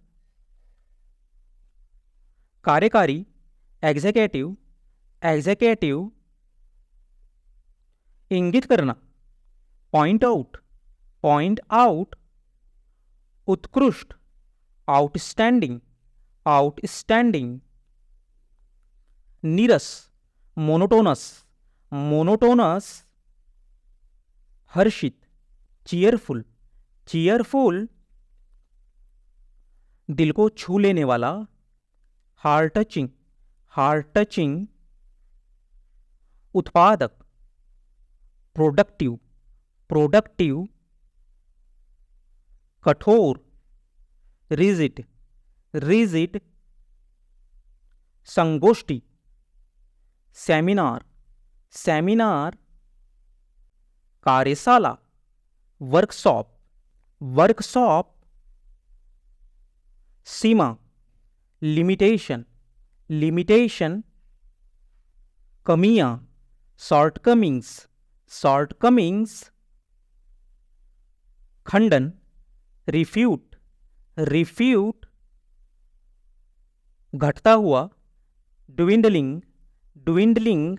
कार्यकारी, एग्जीक्यूटिव, एग्जीक्यूटिव, इंगित करना, पॉइंट आउट, पॉइंट आउट, उत्कृष्ट, आउटस्टैंडिंग, आउटस्टैंडिंग, नीरस, मोनोटोनस, मोनोटोनस, हर्षित, चीयरफुल, चीयरफुल, दिल को छू लेने वाला, हार्ट टचिंग, हार्ट टचिंग, उत्पादक, प्रोडक्टिव, प्रोडक्टिव, कठोर, रिजिड, रिजिड, संगोष्ठी, सेमिनार, सेमिनार, कार्यशाला, वर्कशॉप, वर्कशॉप, सीमा, लिमिटेशन, लिमिटेशन, कमियां, शॉर्टकमिंग्स, शॉर्टकमिंग्स, खंडन, रिफ्यूट, रिफ्यूट, घटता हुआ, ड्विंडलिंग, ड्विंडलिंग,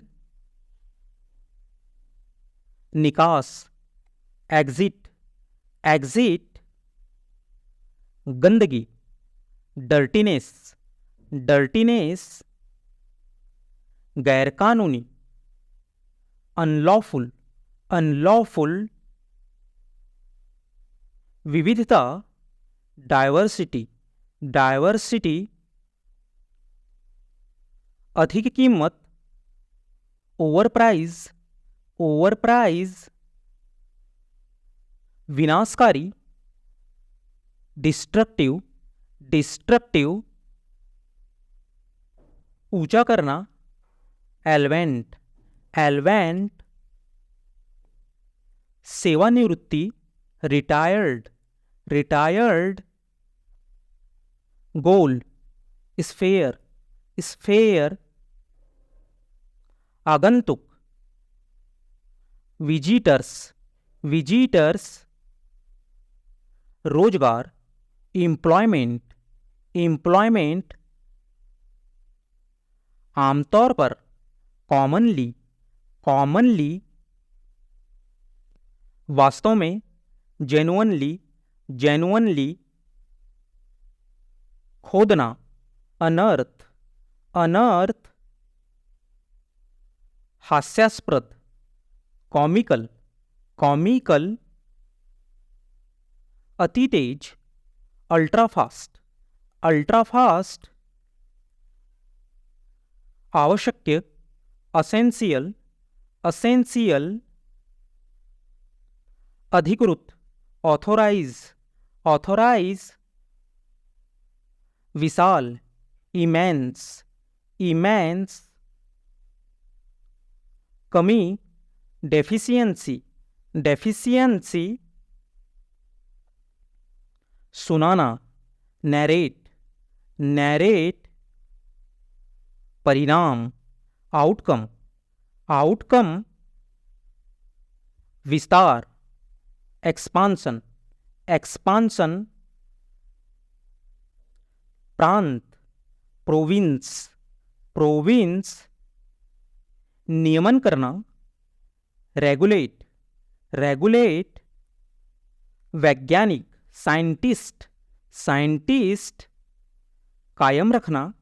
निकास, एग्जिट, एग्जिट, गंदगी, डर्टीनेस, डर्टीनेस, गैरकानूनी, अनलॉफुल, अनलॉफुल, विविधता, डायवर्सिटी, डायवर्सिटी, अधिक कीमत, ओवरप्राइज, ओवरप्राइज, विनाशकारी, डिस्ट्रक्टिव, डिस्ट्रक्टिव, ऊंचा करना, एलवेंट, एलवेंट, सेवानिवृत्ति, रिटायर्ड, रिटायर्ड, गोल, स्फेयर, स्फेयर, आगंतुक, विजिटर्स, विजिटर्स, रोजगार, एम्प्लॉयमेंट, एम्प्लॉयमेंट, आमतौर पर, कॉमनली, कॉमनली, वास्तव में, जेन्युइनली, जेन्युइनली, खोदना, अनर्थ, अनर्थ, हास्यास्पद, कॉमिकल, कॉमिकल, अति तेज, अल्ट्राफास्ट, अल्ट्राफास्ट, आवश्यक, असेंशियल, असेंशियल, अधिकृत, ऑथोराइज, ऑथोराइज, विशाल, इमेंस, इमेंस, कमी, डेफिशिएंसी, डेफिशिएंसी, सुनाना, नैरेट, नैरेट, परिणाम, आउटकम, आउटकम, विस्तार, एक्सपांसन, एक्सपांसन, प्रांत, प्रोविंस, प्रोविंस। नियमन करना, रेगुलेट, रेगुलेट। वैज्ञानिक, साइंटिस्ट, साइंटिस्ट। कायम रखना,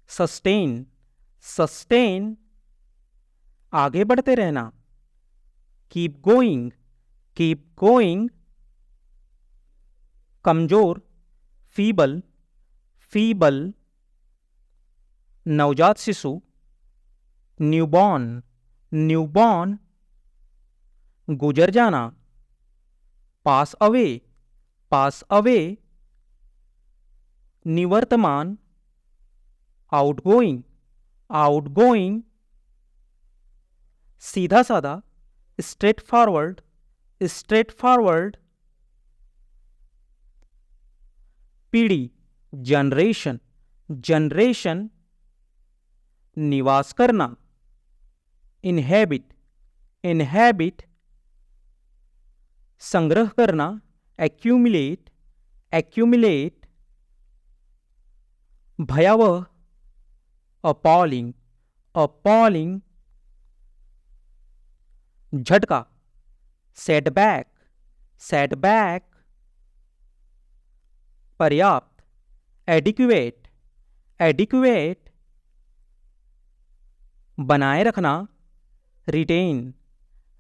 सस्टेन, सस्टेन। आगे बढ़ते रहना, कीप गोइंग, कीप गोइंग। कमजोर, फीबल, फीबल। नवजात शिशु, न्यूबॉर्न, न्यूबॉर्न। गुजर जाना, पास अवे, पास अवे। निवर्तमान, आउटगोइंग, आउटगोइंग। सीधा साधा, स्ट्रेट फॉरवर्ड, स्ट्रेट फॉरवर्ड। पीढ़ी, जनरेशन, जनरेशन। निवास करना, इनहेबिट, इनहेबिट। संग्रह करना, एक्यूमुलेट, एक्यूमुलेट। भयावह, अपॉलिंग, अपॉलिंग। झटका, सेटबैक, सेटबैक। पर्याप्त, एडिक्वेट, एडिक्वेट। बनाए रखना, रिटेन,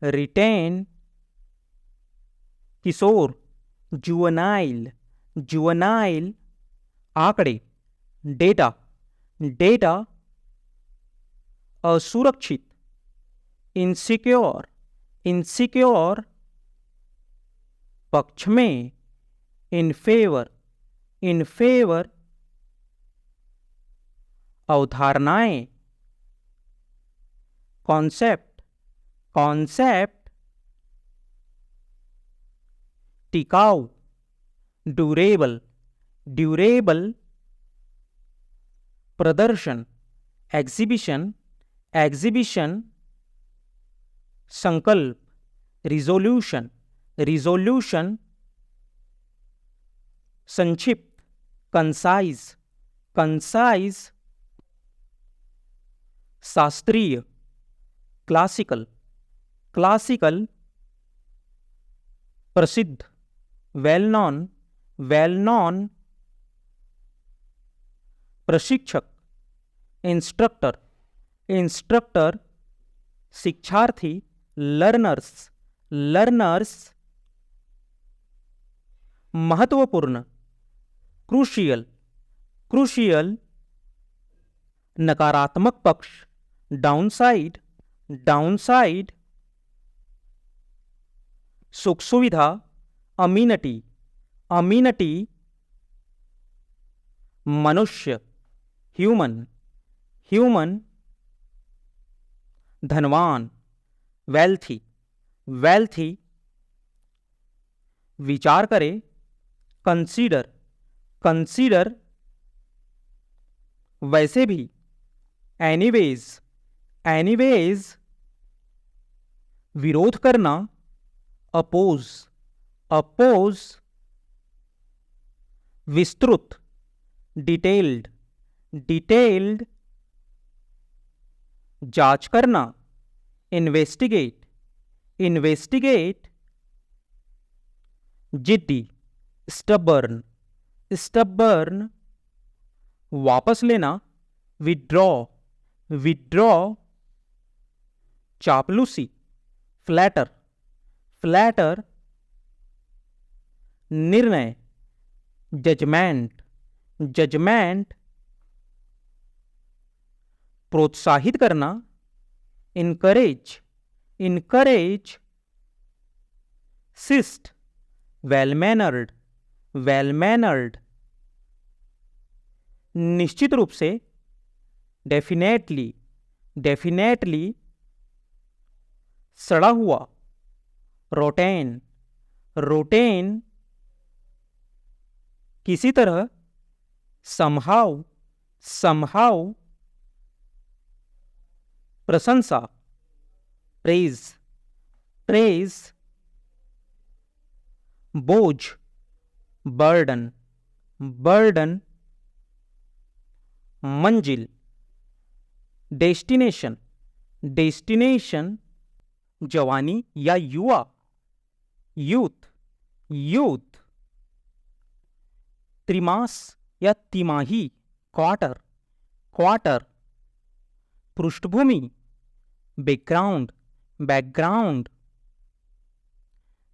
रिटेन। किशोर, जुवेनाइल, जुवेनाइल। आंकड़े, डेटा, डेटा। असुरक्षित, इनसिक्योर, इनसिक्योर। पक्ष में, इन फेवर, इन फेवर। अवधारणाएं, कॉन्सेप्ट, कॉन्सेप्ट। टिकाऊ, ड्यूरेबल, ड्यूरेबल। प्रदर्शन, एग्जीबिशन, एग्जीबिशन। संकल्प, रिजोल्यूशन, रिजोल्यूशन। संक्षिप्त, कंसाइज, कंसाइज। शास्त्रीय, क्लासिकल, क्लासिकल। प्रसिद्ध, वेल नॉन, वेल नॉन। प्रशिक्षक, इंस्ट्रक्टर, इंस्ट्रक्टर। शिक्षार्थी, लर्नर्स, लर्नर्स। महत्वपूर्ण, क्रूशियल, क्रूशियल। नकारात्मक पक्ष, डाउनसाइड, डाउनसाइड। सुख सुविधा, अमीनिटी, अमीनिटी। मनुष्य, ह्यूमन, ह्यूमन। धनवान, वेल्थी, वेल्थी। विचार करें, कंसीडर, कंसीडर। वैसे भी, एनीवेज, एनीवेज। विरोध करना, अपोज, अपोज। विस्तृत, डिटेल्ड, डिटेल्ड। जांच करना, इन्वेस्टिगेट, इन्वेस्टिगेट। जिद्दी, स्टबर्न, स्टबर्न। वापस लेना, विड्रॉ, विड्रॉ। चापलूसी, फ्लैटर, फ्लैटर। निर्णय, जजमेंट, जजमेंट। प्रोत्साहित करना, इनकरेज, इनकरेज। शिष्ट, वेल मैनर्ड, वेल मैनर्ड। निश्चित रूप से, डेफिनेटली, डेफिनेटली। सड़ा हुआ, रोटेन, रोटेन। किसी तरह, समहाउ, समहाउ। प्रशंसा, प्रेज, प्रेज। बोझ, बर्डन, बर्डन। मंजिल, डेस्टिनेशन, डेस्टिनेशन, जवानी या युवा, यूथ, यूथ, त्रिमास या तिमाही, क्वार्टर, क्वार्टर, पृष्ठभूमि, बैकग्राउंड, बैकग्राउंड,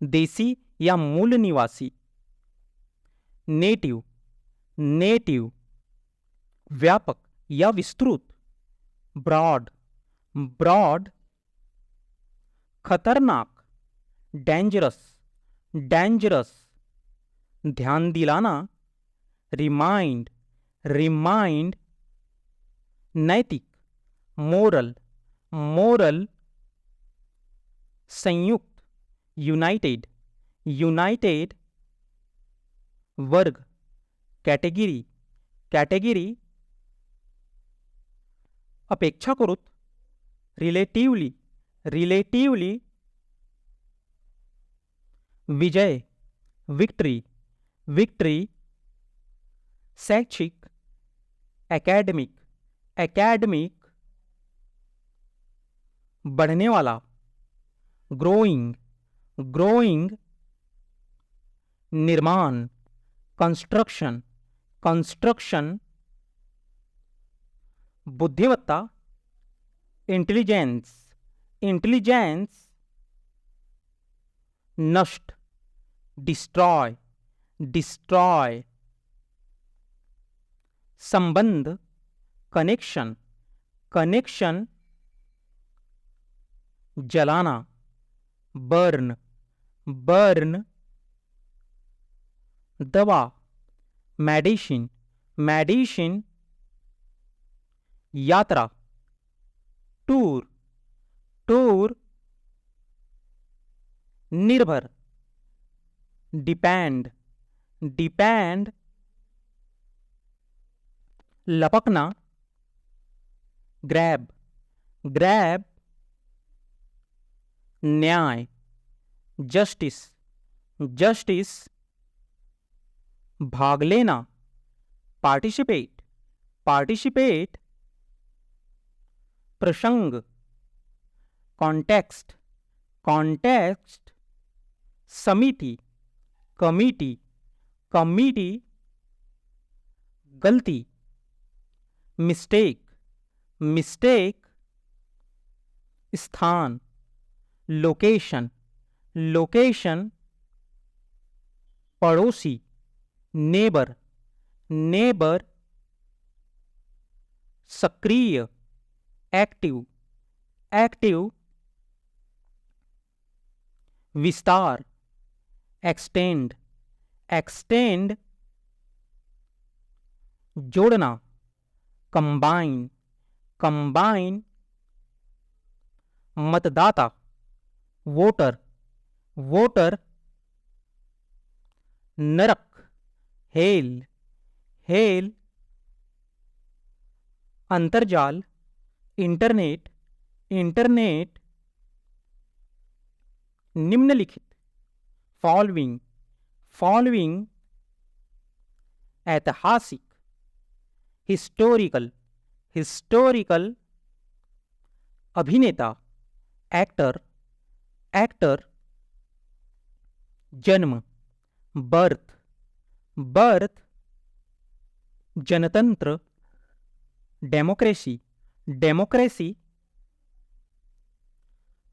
देसी या मूल निवासी, नेटिव, नेटिव, व्यापक या विस्तृत, ब्रॉड, ब्रॉड, खतरनाक, डेंजरस, डेंजरस, ध्यान दिलाना, रिमाइंड, रिमाइंड, नैतिक, मोरल, मोरल, संयुक्त, यूनाइटेड, यूनाइटेड, वर्ग, कैटेगरी, कैटेगरी, अपेक्षाकृत, रिलेटिवली, रिलेटिवली, विजय, विक्ट्री, विक्ट्री, शैक्षिक, एकेडमिक, एकेडमिक, बढ़ने वाला, ग्रोइंग, ग्रोइंग, निर्माण, कंस्ट्रक्शन, कंस्ट्रक्शन, बुद्धिमत्ता, इंटेलिजेंस, इंटेलिजेंस, नष्ट, डिस्ट्रॉय, डिस्ट्रॉय, संबंध, कनेक्शन, कनेक्शन, जलाना, बर्न, बर्न, दवा, मेडिसिन, मेडिसिन, यात्रा, टूर, टूर, निर्भर, डिपेंड, डिपेंड, लपकना, ग्रैब, ग्रैब, न्याय, जस्टिस, जस्टिस, भाग लेना, पार्टिसिपेट, पार्टिसिपेट, प्रसंग, कॉन्टेक्स्ट, कॉन्टेक्स्ट, समिति, कमिटी, कमिटी, गलती, मिस्टेक, मिस्टेक, स्थान, लोकेशन, लोकेशन, पड़ोसी, नेबर, नेबर, सक्रिय, एक्टिव, एक्टिव, विस्तार, एक्सटेंड, एक्सटेंड, जोड़ना, कंबाइन, कंबाइन, मतदाता, वोटर, वोटर, नरक, हेल, हेल, अंतर्जाल, इंटरनेट, इंटरनेट, निम्नलिखित, फॉलोइंग, फॉलोइंग, ऐतिहासिक, हिस्टोरिकल, हिस्टोरिकल, अभिनेता, एक्टर, एक्टर, जन्म, बर्थ, बर्थ, जनतंत्र, डेमोक्रेसी, डेमोक्रेसी,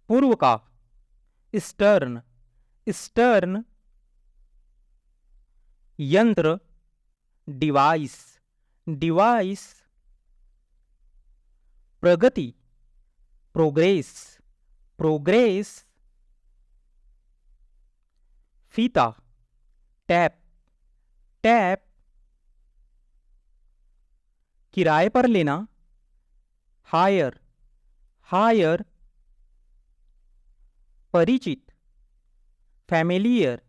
पूर्व का, स्टर्न, स्टर्न, यंत्र, डिवाइस, डिवाइस, प्रगति, प्रोग्रेस, प्रोग्रेस, फीता, टैप, टैप, किराए पर लेना, हायर, हायर, परिचित, फैमिलियर,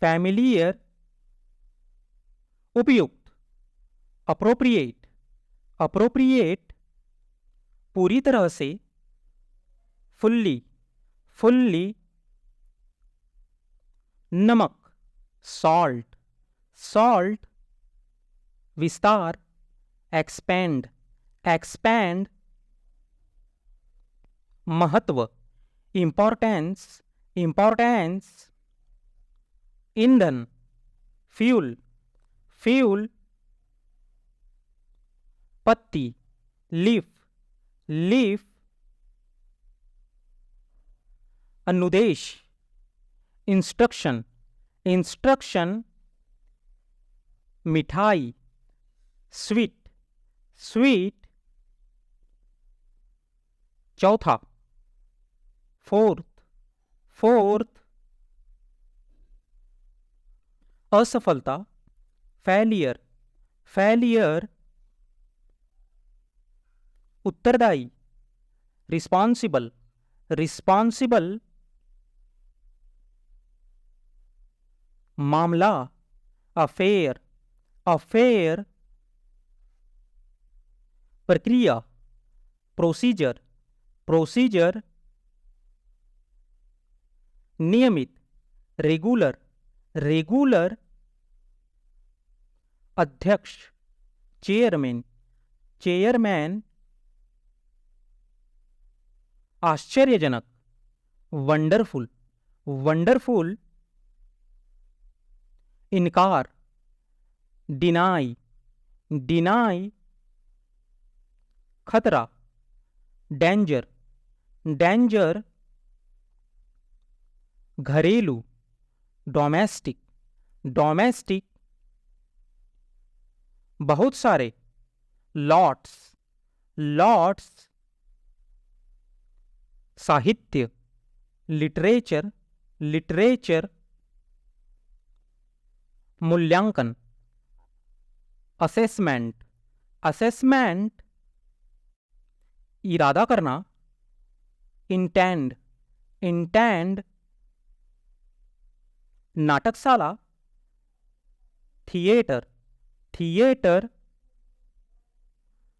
फैमिलियर, उपयुक्त, अप्रोप्रिएट, अप्रोप्रिएट, पूरी तरह से, फुल्ली, फुल्ली, नमक, सॉल्ट, सॉल्ट, विस्तार, एक्सपेंड, एक्सपेंड, महत्व, इम्पोर्टेंस, इम्पोर्टेंस, ईंधन, फ्यूल, फ्यूल, पत्ती, लीफ, लीफ, अनुदेश, इंस्ट्रक्शन, इंस्ट्रक्शन, मिठाई, स्वीट, स्वीट, चौथा, फोर्थ, फोर्थ, असफलता, फेलियर, फेलियर, उत्तरदायी, रिस्पॉन्सिबल, रिस्पॉन्सिबल, मामला, अफेयर, अफेयर, प्रक्रिया, प्रोसीजर, प्रोसीजर, नियमित, रेगुलर, रेगुलर, अध्यक्ष, चेयरमैन, चेयरमैन, आश्चर्यजनक, वंडरफुल, वंडरफुल, इनकार, डिनाई, डिनाई, खतरा, डेंजर, डेंजर, घरेलू, डोमेस्टिक, डोमेस्टिक, बहुत सारे, लॉट्स, लॉट्स, साहित्य, लिटरेचर, लिटरेचर, मूल्यांकन, असेसमेंट, असेसमेंट, इरादा करना, इंटेंड, इंटेंड, नाटकशाला, थिएटर, थिएटर,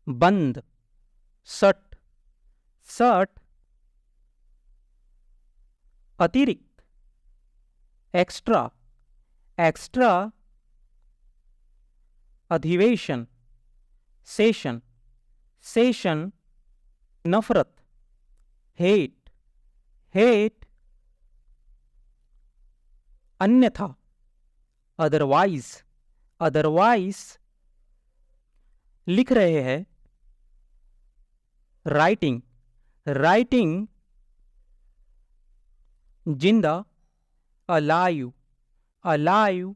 बंद, सट, सट, अतिरिक्त, एक्स्ट्रा, एक्स्ट्रा, अधिवेशन, सेशन, सेशन, नफरत, हेट, हेट, अन्यथा, अदरवाइज, अदरवाइज, लिख रहे हैं, राइटिंग, राइटिंग, जिंदा, अलाइव, अलाइव,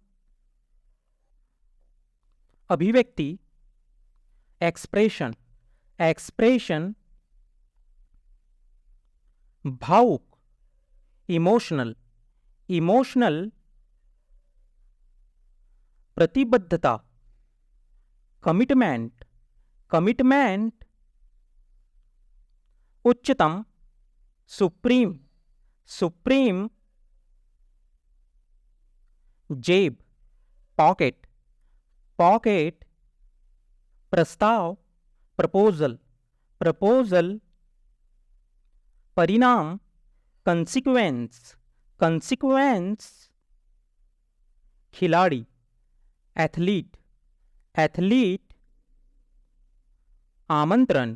अभिव्यक्ति, एक्सप्रेशन, एक्सप्रेशन, भावुक, इमोशनल, इमोशनल, प्रतिबद्धता, कमिटमेंट, कमिटमेंट, उच्चतम, सुप्रीम, सुप्रीम, जेब, पॉकेट, पॉकेट, प्रस्ताव, प्रपोजल, प्रपोजल, परिणाम, कंसिक्वेंस, कंसिक्वेंस, खिलाड़ी, एथलीट, एथलीट, आमंत्रण,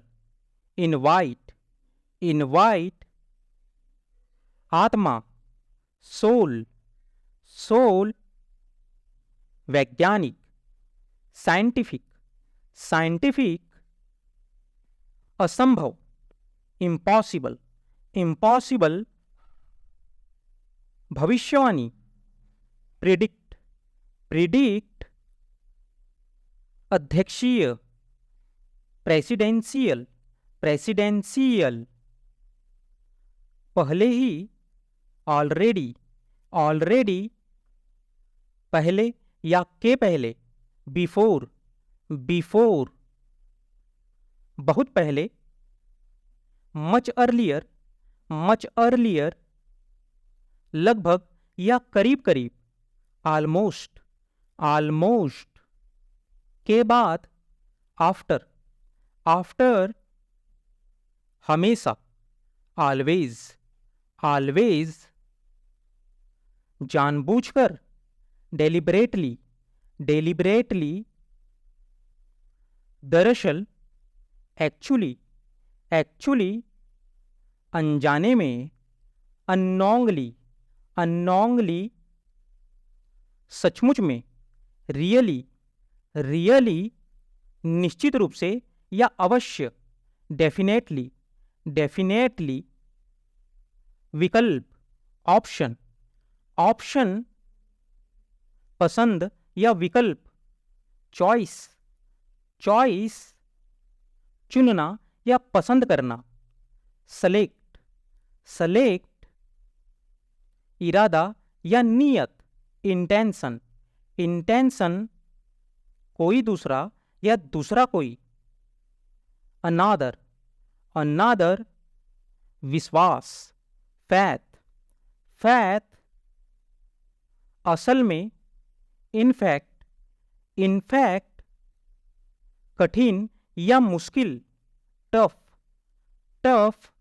इनवाइट, इनवाइट, आत्मा, सोल, सोल, वैज्ञानिक, साइंटिफिक, साइंटिफिक, असंभव, इम्पॉसिबल, इम्पॉसिबल, भविष्यवाणी, प्रिडिक्ट, प्रिडिक्ट, अध्यक्षीय, प्रेसिडेंशियल, प्रेसिडेंशियल, पहले ही, ऑलरेडी, ऑलरेडी, पहले या के पहले, बिफोर, बिफोर, बहुत पहले, मच अर्लियर, मच अर्लियर, लगभग या करीब करीब, ऑलमोस्ट, ऑलमोस्ट, के बाद, आफ्टर, आफ्टर, हमेशा, ऑलवेज, ऑलवेज, जानबूझकर, डेलिबरेटली, डेलिबरेटली, दरअसल, एक्चुअली, एक्चुअली, अनजाने में, अननोंगली, अननोंगली, सचमुच में, रियली, रियली, निश्चित रूप से या अवश्य, डेफिनेटली, डेफिनेटली, विकल्प, ऑप्शन, ऑप्शन, पसंद या विकल्प, चॉइस, चॉइस, चुनना या पसंद करना, सेलेक्ट, सेलेक्ट, इरादा या नियत, इंटेंशन, इंटेंशन, कोई दूसरा या दूसरा कोई, अनादर, अनादर, विश्वास, फैथ, फैथ, असल में, इनफैक्ट, इनफैक्ट, कठिन या मुश्किल, टफ, टफ,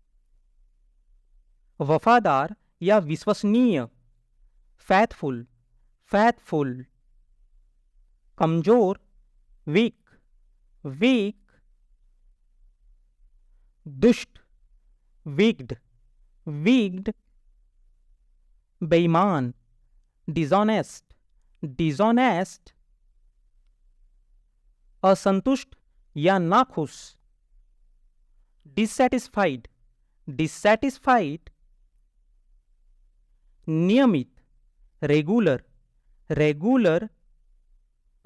वफादार या विश्वसनीय, फैथफुल, फैथफुल, कमजोर, वीक, वीक, दुष्ट, विग्ड, विग्ड, बेईमान, डिसऑनेस्ट, डिसऑनेस्ट, असंतुष्ट या नाखुश, डिससैटिस्फाइड, डिससैटिस्फाइड, नियमित, रेगुलर, रेगुलर,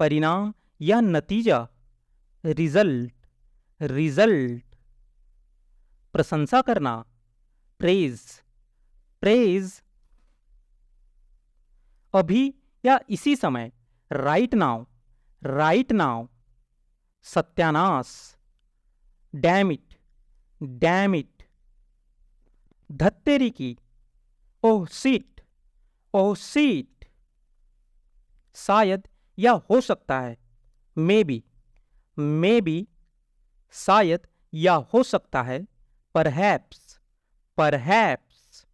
परिणाम या नतीजा, रिजल्ट, रिजल्ट, प्रशंसा करना, प्रेज, प्रेज, अभी या इसी समय, राइट नाउ, राइट नाउ, सत्यानाश, डैमिट, डैमिट, धत्तेरी की, ओह सीट, ओह सीट, शायद या हो सकता है, मे बी, मे बी, शायद या हो सकता है, परहैप्स, परहैप्स,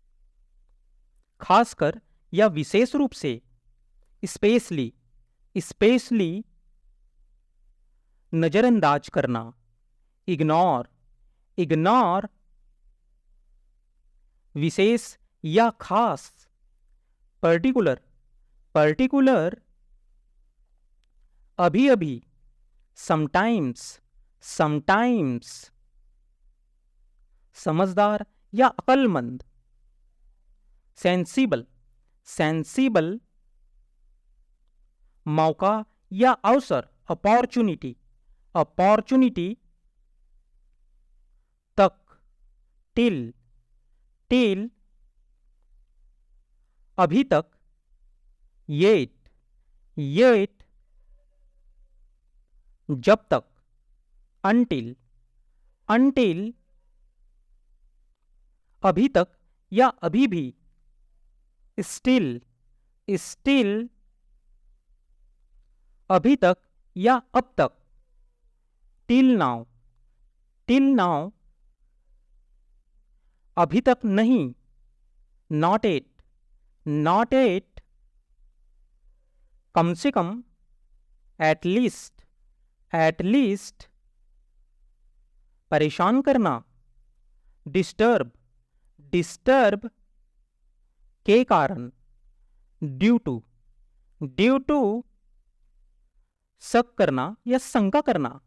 खासकर या विशेष रूप से, स्पेशली, स्पेशली, नजरअंदाज करना, इग्नोर, इग्नोर, विशेष या खास, पर्टिकुलर, पर्टिकुलर, अभी अभी, समटाइम्स, समटाइम्स, समझदार या अक्लमंद, सेंसिबल, सेंसिबल, मौका या अवसर, अपॉर्चुनिटी, अपॉर्चुनिटी, तक, टिल, टिल, अभी तक, येट, येट, जब तक, अनटिल, अनटिल, अभी तक या अभी भी, स्टिल, स्टिल, अभी तक या अब तक, टिल नाउ, टिल नाउ, अभी तक नहीं, नॉट एट, नॉट एट, कम से कम, एट लीस्ट, एट लीस्ट, परेशान करना, डिस्टर्ब, डिस्टर्ब, के कारण, ड्यू टू, ड्यू टू, शक करना या शंका करना,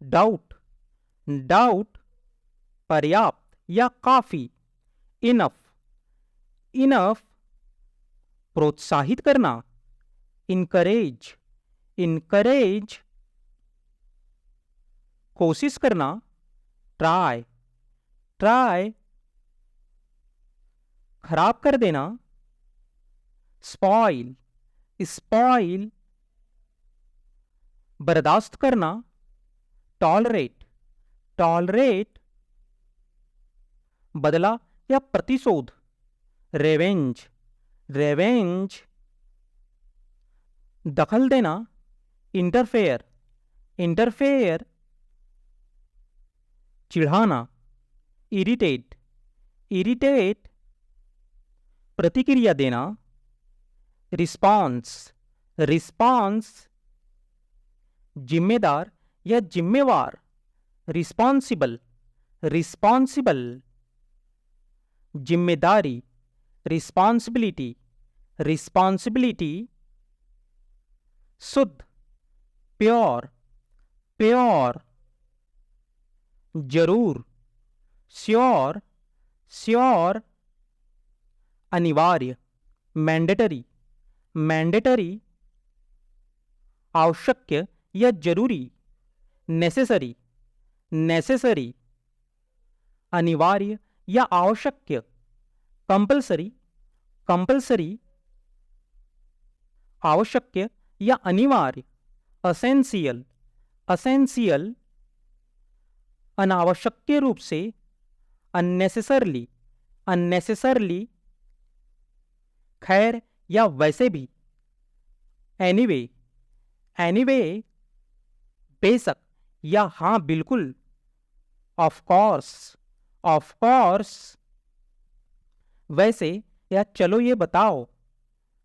डाउट, डाउट, पर्याप्त या काफी, इनफ, इनफ, प्रोत्साहित करना, इनकरेज, इनकरेज, कोशिश करना, ट्राई, ट्राई, खराब कर देना, स्पॉइल, स्पॉइल, बर्दाश्त करना, टॉलरेट, टॉलरेट, बदला या प्रतिशोध, रेवेंज, रेवेंज, दखल देना, इंटरफेयर, इंटरफेयर, चिढ़ाना, इरिटेट, इरिटेट, प्रतिक्रिया देना, रिस्पॉन्स, रिस्पॉन्स, जिम्मेदार या जिम्मेवार, रिस्पॉन्सिबल, रिस्पॉन्सिबल, जिम्मेदारी, रिस्पॉन्सिबिलिटी, रिस्पॉन्सिबिलिटी, शुद्ध, प्योर, प्योर, जरूर, श्योर, श्योर, अनिवार्य, मैंडेटरी, मैंडेटरी, आवश्यक या जरूरी, नेसेसरी, नेसेसरी, अनिवार्य या आवश्यक, कंपल्सरी, कंपल्सरी, आवश्यक या अनिवार्य, असेंशियल, असेंशियल, अनावश्यक रूप से, अननेसेसरली, अननेसेसरली, खैर या वैसे भी, एनीवे, एनीवे, बेशक या हाँ बिल्कुल, ऑफ कोर्स, ऑफ कोर्स, वैसे या चलो ये बताओ,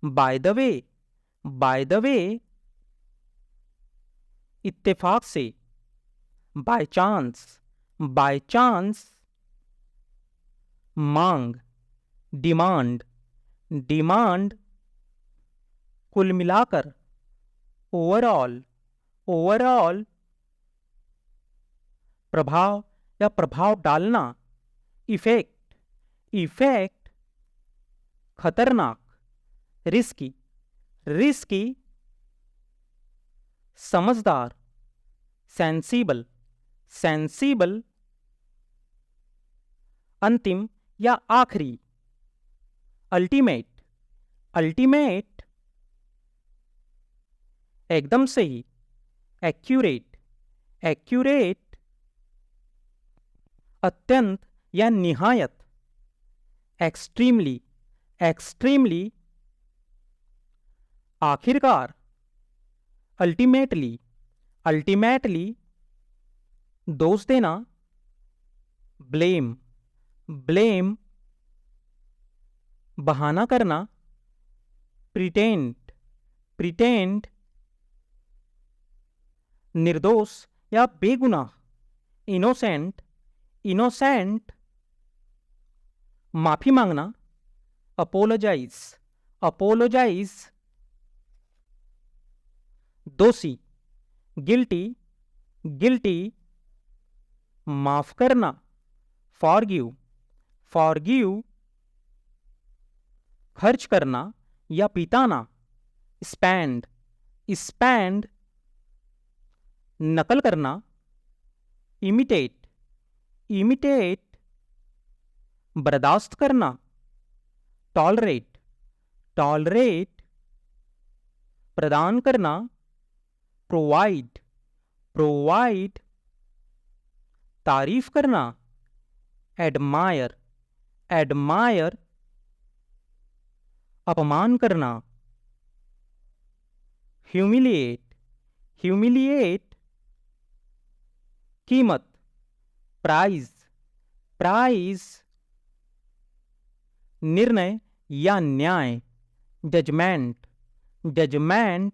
bye the way, by the वे, इत्तेफाक से, बाय चांस, बाय चांस, मांग, डिमांड, डिमांड, कुल मिलाकर, ओवरऑल, ओवरऑल, प्रभाव या प्रभाव डालना, इफेक्ट, इफेक्ट, खतरनाक, रिस्की, रिस्की, समझदार, सेंसिबल, सेंसिबल, अंतिम या आखिरी, अल्टीमेट, अल्टीमेट, एकदम सही, एक्यूरेट, एक्यूरेट, अत्यंत या निहायत, एक्सट्रीमली, एक्सट्रीमली, आखिरकार, अल्टीमेटली, अल्टीमेटली, दोष देना, ब्लेम, ब्लेम, बहाना करना, प्रिटेंड, प्रिटेंड, निर्दोष या बेगुनाह, इनोसेंट, इनोसेंट, माफी मांगना, अपोलोजाइज, अपोलोजाइज, दोषी, गिल्टी, गिल्टी, माफ करना, फॉरगिव, फॉरगिव, खर्च करना या बिताना, स्पेंड, स्पेंड, नकल करना, इमिटेट, इमिटेट, बर्दाश्त करना, टॉलरेट, टॉलरेट, प्रदान करना, प्रोवाइड, प्रोवाइड, तारीफ करना, एडमायर, एडमायर, अपमान करना, ह्यूमिलिएट, ह्यूमिलिएट, कीमत, प्राइज, प्राइज, निर्णय या न्याय, जजमेंट, जजमेंट,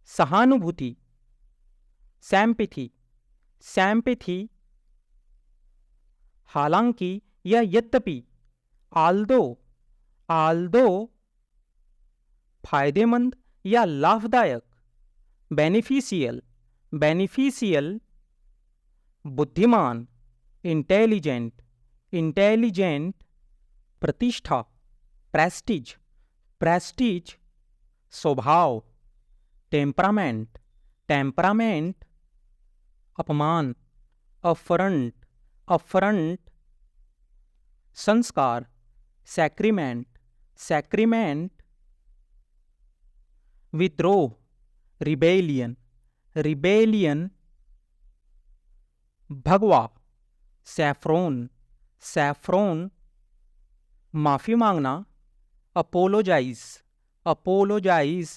सहानुभूति, सैम्पैथी, सैम्पैथी, हालांकि या यद्यपि, आल्दो, आल्दो, फायदेमंद या लाभदायक, बेनिफिशियल, बेनिफिशियल, बुद्धिमान, इंटेलिजेंट, इंटेलिजेंट, प्रतिष्ठा, प्रेस्टीज, प्रेस्टीज, स्वभाव, टेम्परामेंट, टेम्परामेंट, अपमान, अफरंट, अफरंट, संस्कार, सैक्रिमेंट, सैक्रिमेंट, विद्रोह, रिबेलियन, रिबेलियन, भगवा, सैफ्रोन, सैफ्रोन, माफी मांगना, अपोलोजाइज, अपोलोजाइज,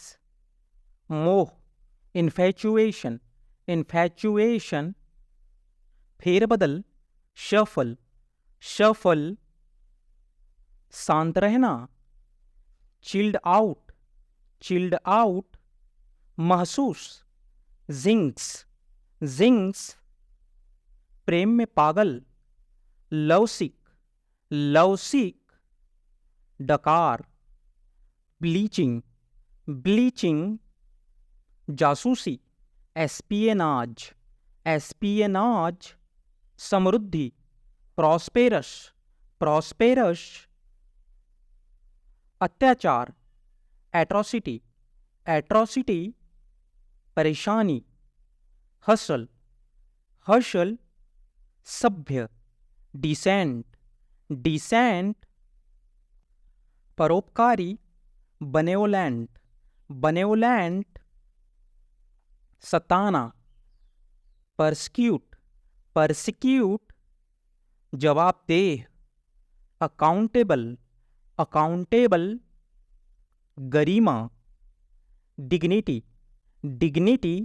मोह, इन्फैचुएशन, इन्फैचुएशन, फेरबदल, शफल, शफल, शांत रहना, चिल्ड आउट, चिल्ड आउट, महसूस, जिंक्स, जिंक्स प्रेम में पागल, लवसिक, लवसिक डकार, ब्लीचिंग, ब्लीचिंग जासूसी, एस्पियनाज, एस्पियनाज समृद्धि, प्रॉस्पेरस, प्रॉस्पेरस अत्याचार, एट्रोसिटी, एट्रोसिटी परेशानी, हसल, हसल सभ्य, डिसेंट, डिसेंट परोपकारी, बनेवोलेंट, बनेवोलेंट सताना, परस्क्यूट, परसिक्यूट जवाबदेह, अकाउंटेबल, अकाउंटेबल गरिमा, डिग्निटी, डिग्निटी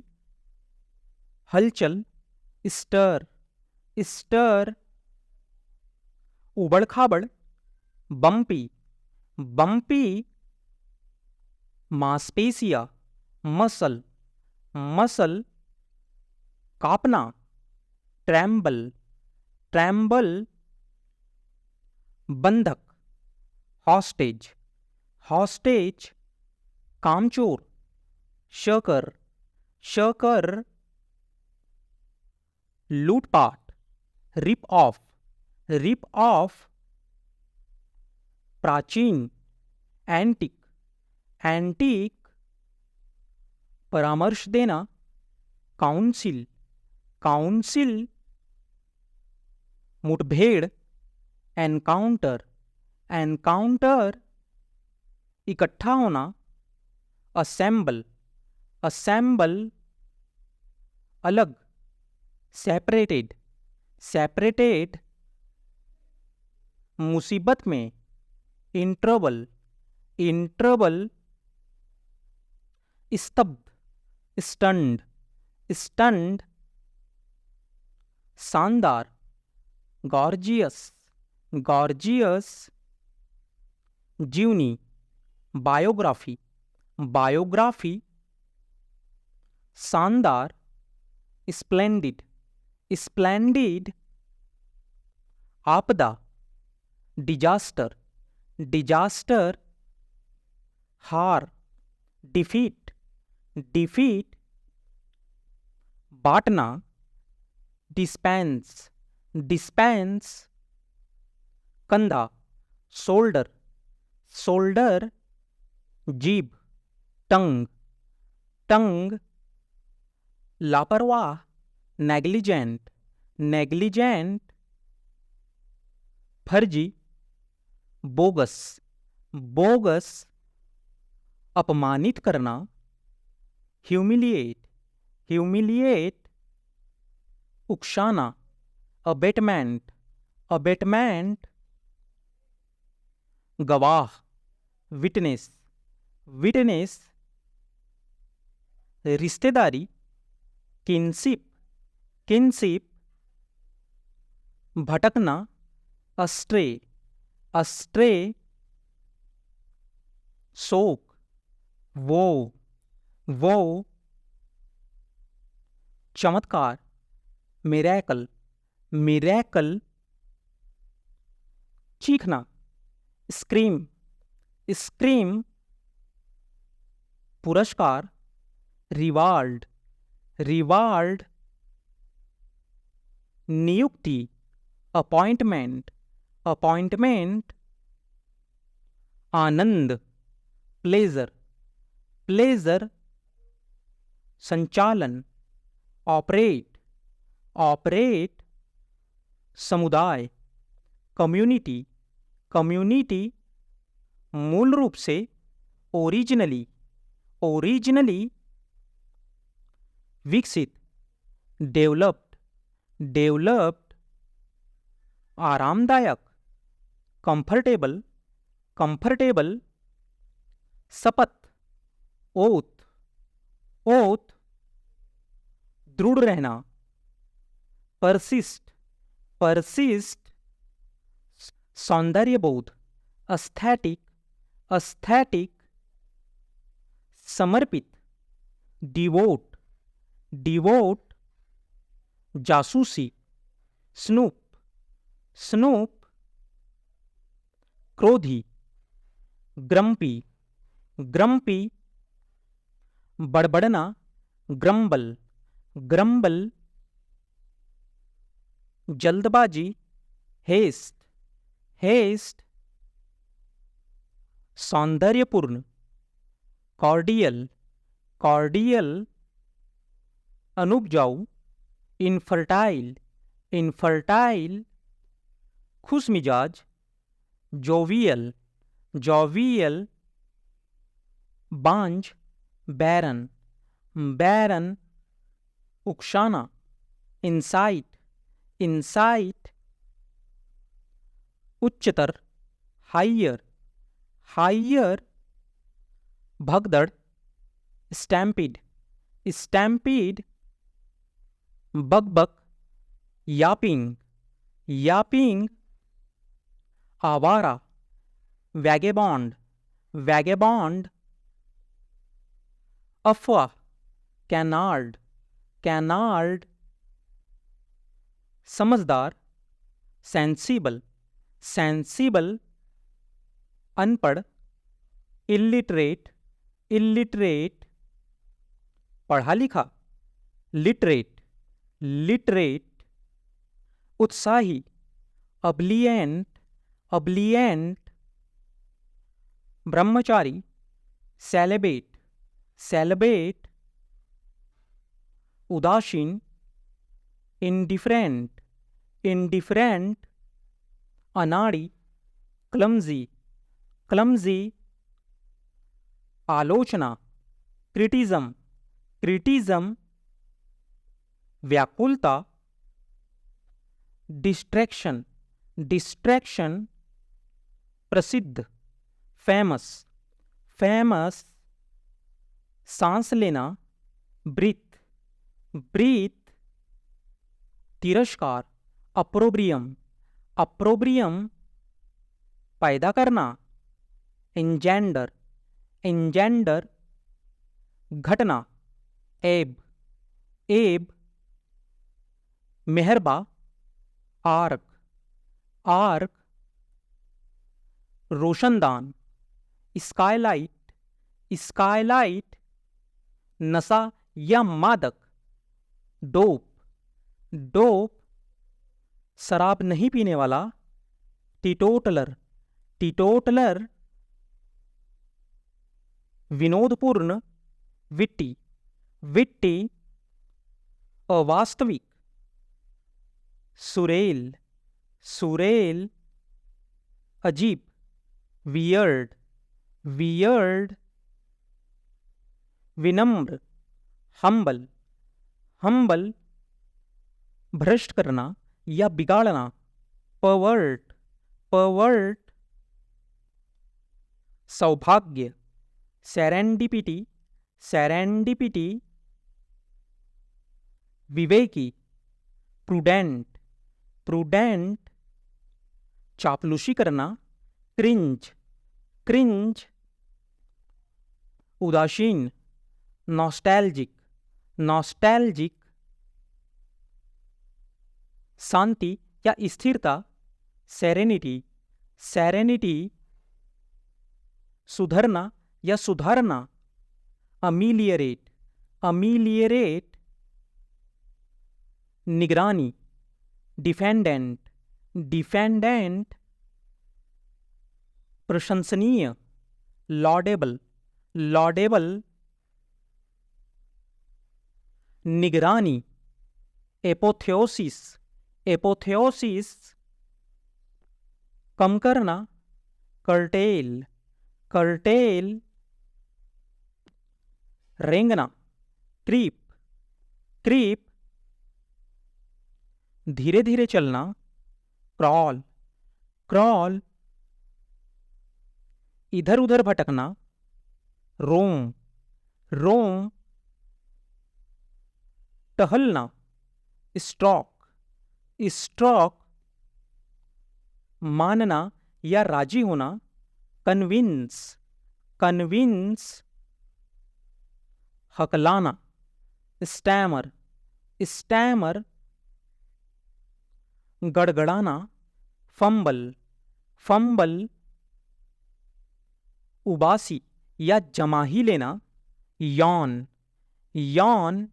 हलचल, स्टर, स्टर उबड़ खाबड़, बम्पी, बम्पी मांसपेशिया, मसल, मसल कापना, ट्रैम्बल, ट्रैम्बल बंधक, हॉस्टेज, हॉस्टेज कामचोर, शकर, शकर लूटपाट, रिप ऑफ, रिप ऑफ प्राचीन, एंटिक, एंटीक परामर्श देना, काउंसिल, काउंसिल मुठभेड़, एनकाउंटर, एनकाउंटर इकट्ठा होना, असेंबल, असेंबल अलग, सेपरेटेड, सेपरेटेड मुसीबत में, इंट्रबल, इंट्रबल स्तब्ध, स्टंड, स्टंड शानदार, गॉर्जियस, गॉर्जियस जीवनी, बायोग्राफी, बायोग्राफी शानदार, स्प्लेंडिड, स्प्लेंडिड आपदा, डिजास्टर, डिजास्टर हार, डिफीट, डिफीट बांटना, डिस्पेंस, डिस्पेंस कंधा, शोल्डर, शोल्डर जीभ, टंग, टंग लापरवाह, नेग्लिजेंट, नेग्लिजेंट फर्जी, बोगस, बोगस अपमानित करना, ह्यूमिलिएट, ह्यूमिलिएट उकसाना, अबेटमेंट, अबेटमेंट गवाह, विटनेस, विटनेस रिश्तेदारी, किनशिप, किनशिप भटकना, अस्ट्रे, अस्ट्रे शोक, वो, वो चमत्कार, मिरेकल, मिरेकल चीखना, स्क्रीम, स्क्रीम पुरस्कार, रिवार्ड, रिवार्ड नियुक्ति, अपॉइंटमेंट, अपॉइंटमेंट आनंद, प्लेजर, प्लेजर संचालन, ऑपरेट, ऑपरेट समुदाय, कम्युनिटी, कम्युनिटी मूल रूप से, ओरिजिनली, ओरिजिनली विकसित, डेवलप्ड, डेवलप्ड आरामदायक, कंफर्टेबल, कंफर्टेबल शपथ, ओथ, ओथ दृढ़ रहना, परसिस्ट, परसिस्ट सौंदर्यबोध, एस्थेटिक, एस्थेटिक समर्पित, डिवोट, डिवोट जासूसी, स्नूप स्नूप क्रोधी, ग्रम्पी ग्रम्पी बड़बड़ना, ग्रम्बल ग्रम्बल जल्दबाजी, haste haste सौंदर्यपूर्ण, cordial cordial अनुपजाऊ, infertile infertile खुश मिजाज, जोवियल जोवियल बांझ, बैरन बैरन उकसाना, इंसाइट इंसाइट उच्चतर, हाइयर हाइयर भगदड़, स्टैम्पीड स्टैम्पीड बकबक, यापिंग यापिंग आवारा, वैगेबॉन्ड वैगेबॉन्ड अफवाह, कैनार्ड कैनार्ड समझदार, सेंसिबल सेंसिबल अनपढ़, इल्लिटरेट इल्लिटरेट पढ़ा लिखा, लिटरेट लिटरेट उत्साही, अब्लियंट अब्लियंट ब्रह्मचारी, सेलिबेट सेलिबेट उदासीन, इंडिफरेंट इंडिफरेंट अनाड़ी, क्लमजी क्लमजी आलोचना, क्रिटिज्म क्रिटिज्म व्याकुलता, डिस्ट्रैक्शन डिस्ट्रैक्शन प्रसिद्ध, फेमस फेमस सांस लेना, ब्रीथ ब्रीथ तिरस्कार, अप्रोब्रियम अप्रोब्रियम पैदा करना, इंजेंडर इंजेंडर घटना, एब एब मेहरबा, आर्क आर्क रोशनदान, स्काईलाइट स्काईलाइट नशा या मादक, डोप डोप शराब नहीं पीने वाला, टीटोटलर टीटोटलर विनोदपूर्ण, विट्टी विट्टी अवास्तविक, सुरेल सुरेल अजीब, वियर्ड वियर्ड विनम्र, हम्बल हम्बल भ्रष्ट करना या बिगाड़ना, पर्वर्ट पर्वर्ट सौभाग्य, सेरेंडिपिटी सेरेंडिपिटी विवेकी, प्रूडेंट प्रूडेंट चापलूसी करना, क्रिंज क्रिंज उदासीन, नॉस्टैल्जिक नॉस्टैल्जिक शांति या स्थिरता, सेरेनिटी सेरेनिटी सुधरना या सुधारना, अमीलियरेट अमीलियरेट निगरानी, डिफेंडेंट डिफेंडेंट प्रशंसनीय, लॉडेबल लॉडेबल निगरानी, एपोथेओसिस एपोथेओसिस कम करना, कर्टेल कर्टेल रेंगना, क्रीप क्रीप धीरे धीरे चलना, क्रॉल क्रॉल इधर उधर भटकना, रोम रोम टहलना, स्टॉक स्टॉक मानना या राजी होना, कन्विंस कन्विंस हकलाना, स्टैमर, स्टैमर। गड़गड़ाना, फंबल, फंबल। उबासी या जमा ही लेना, यॉन, यॉन।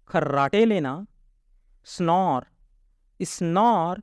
खर्राटे लेना, स्नॉर, स्नॉर।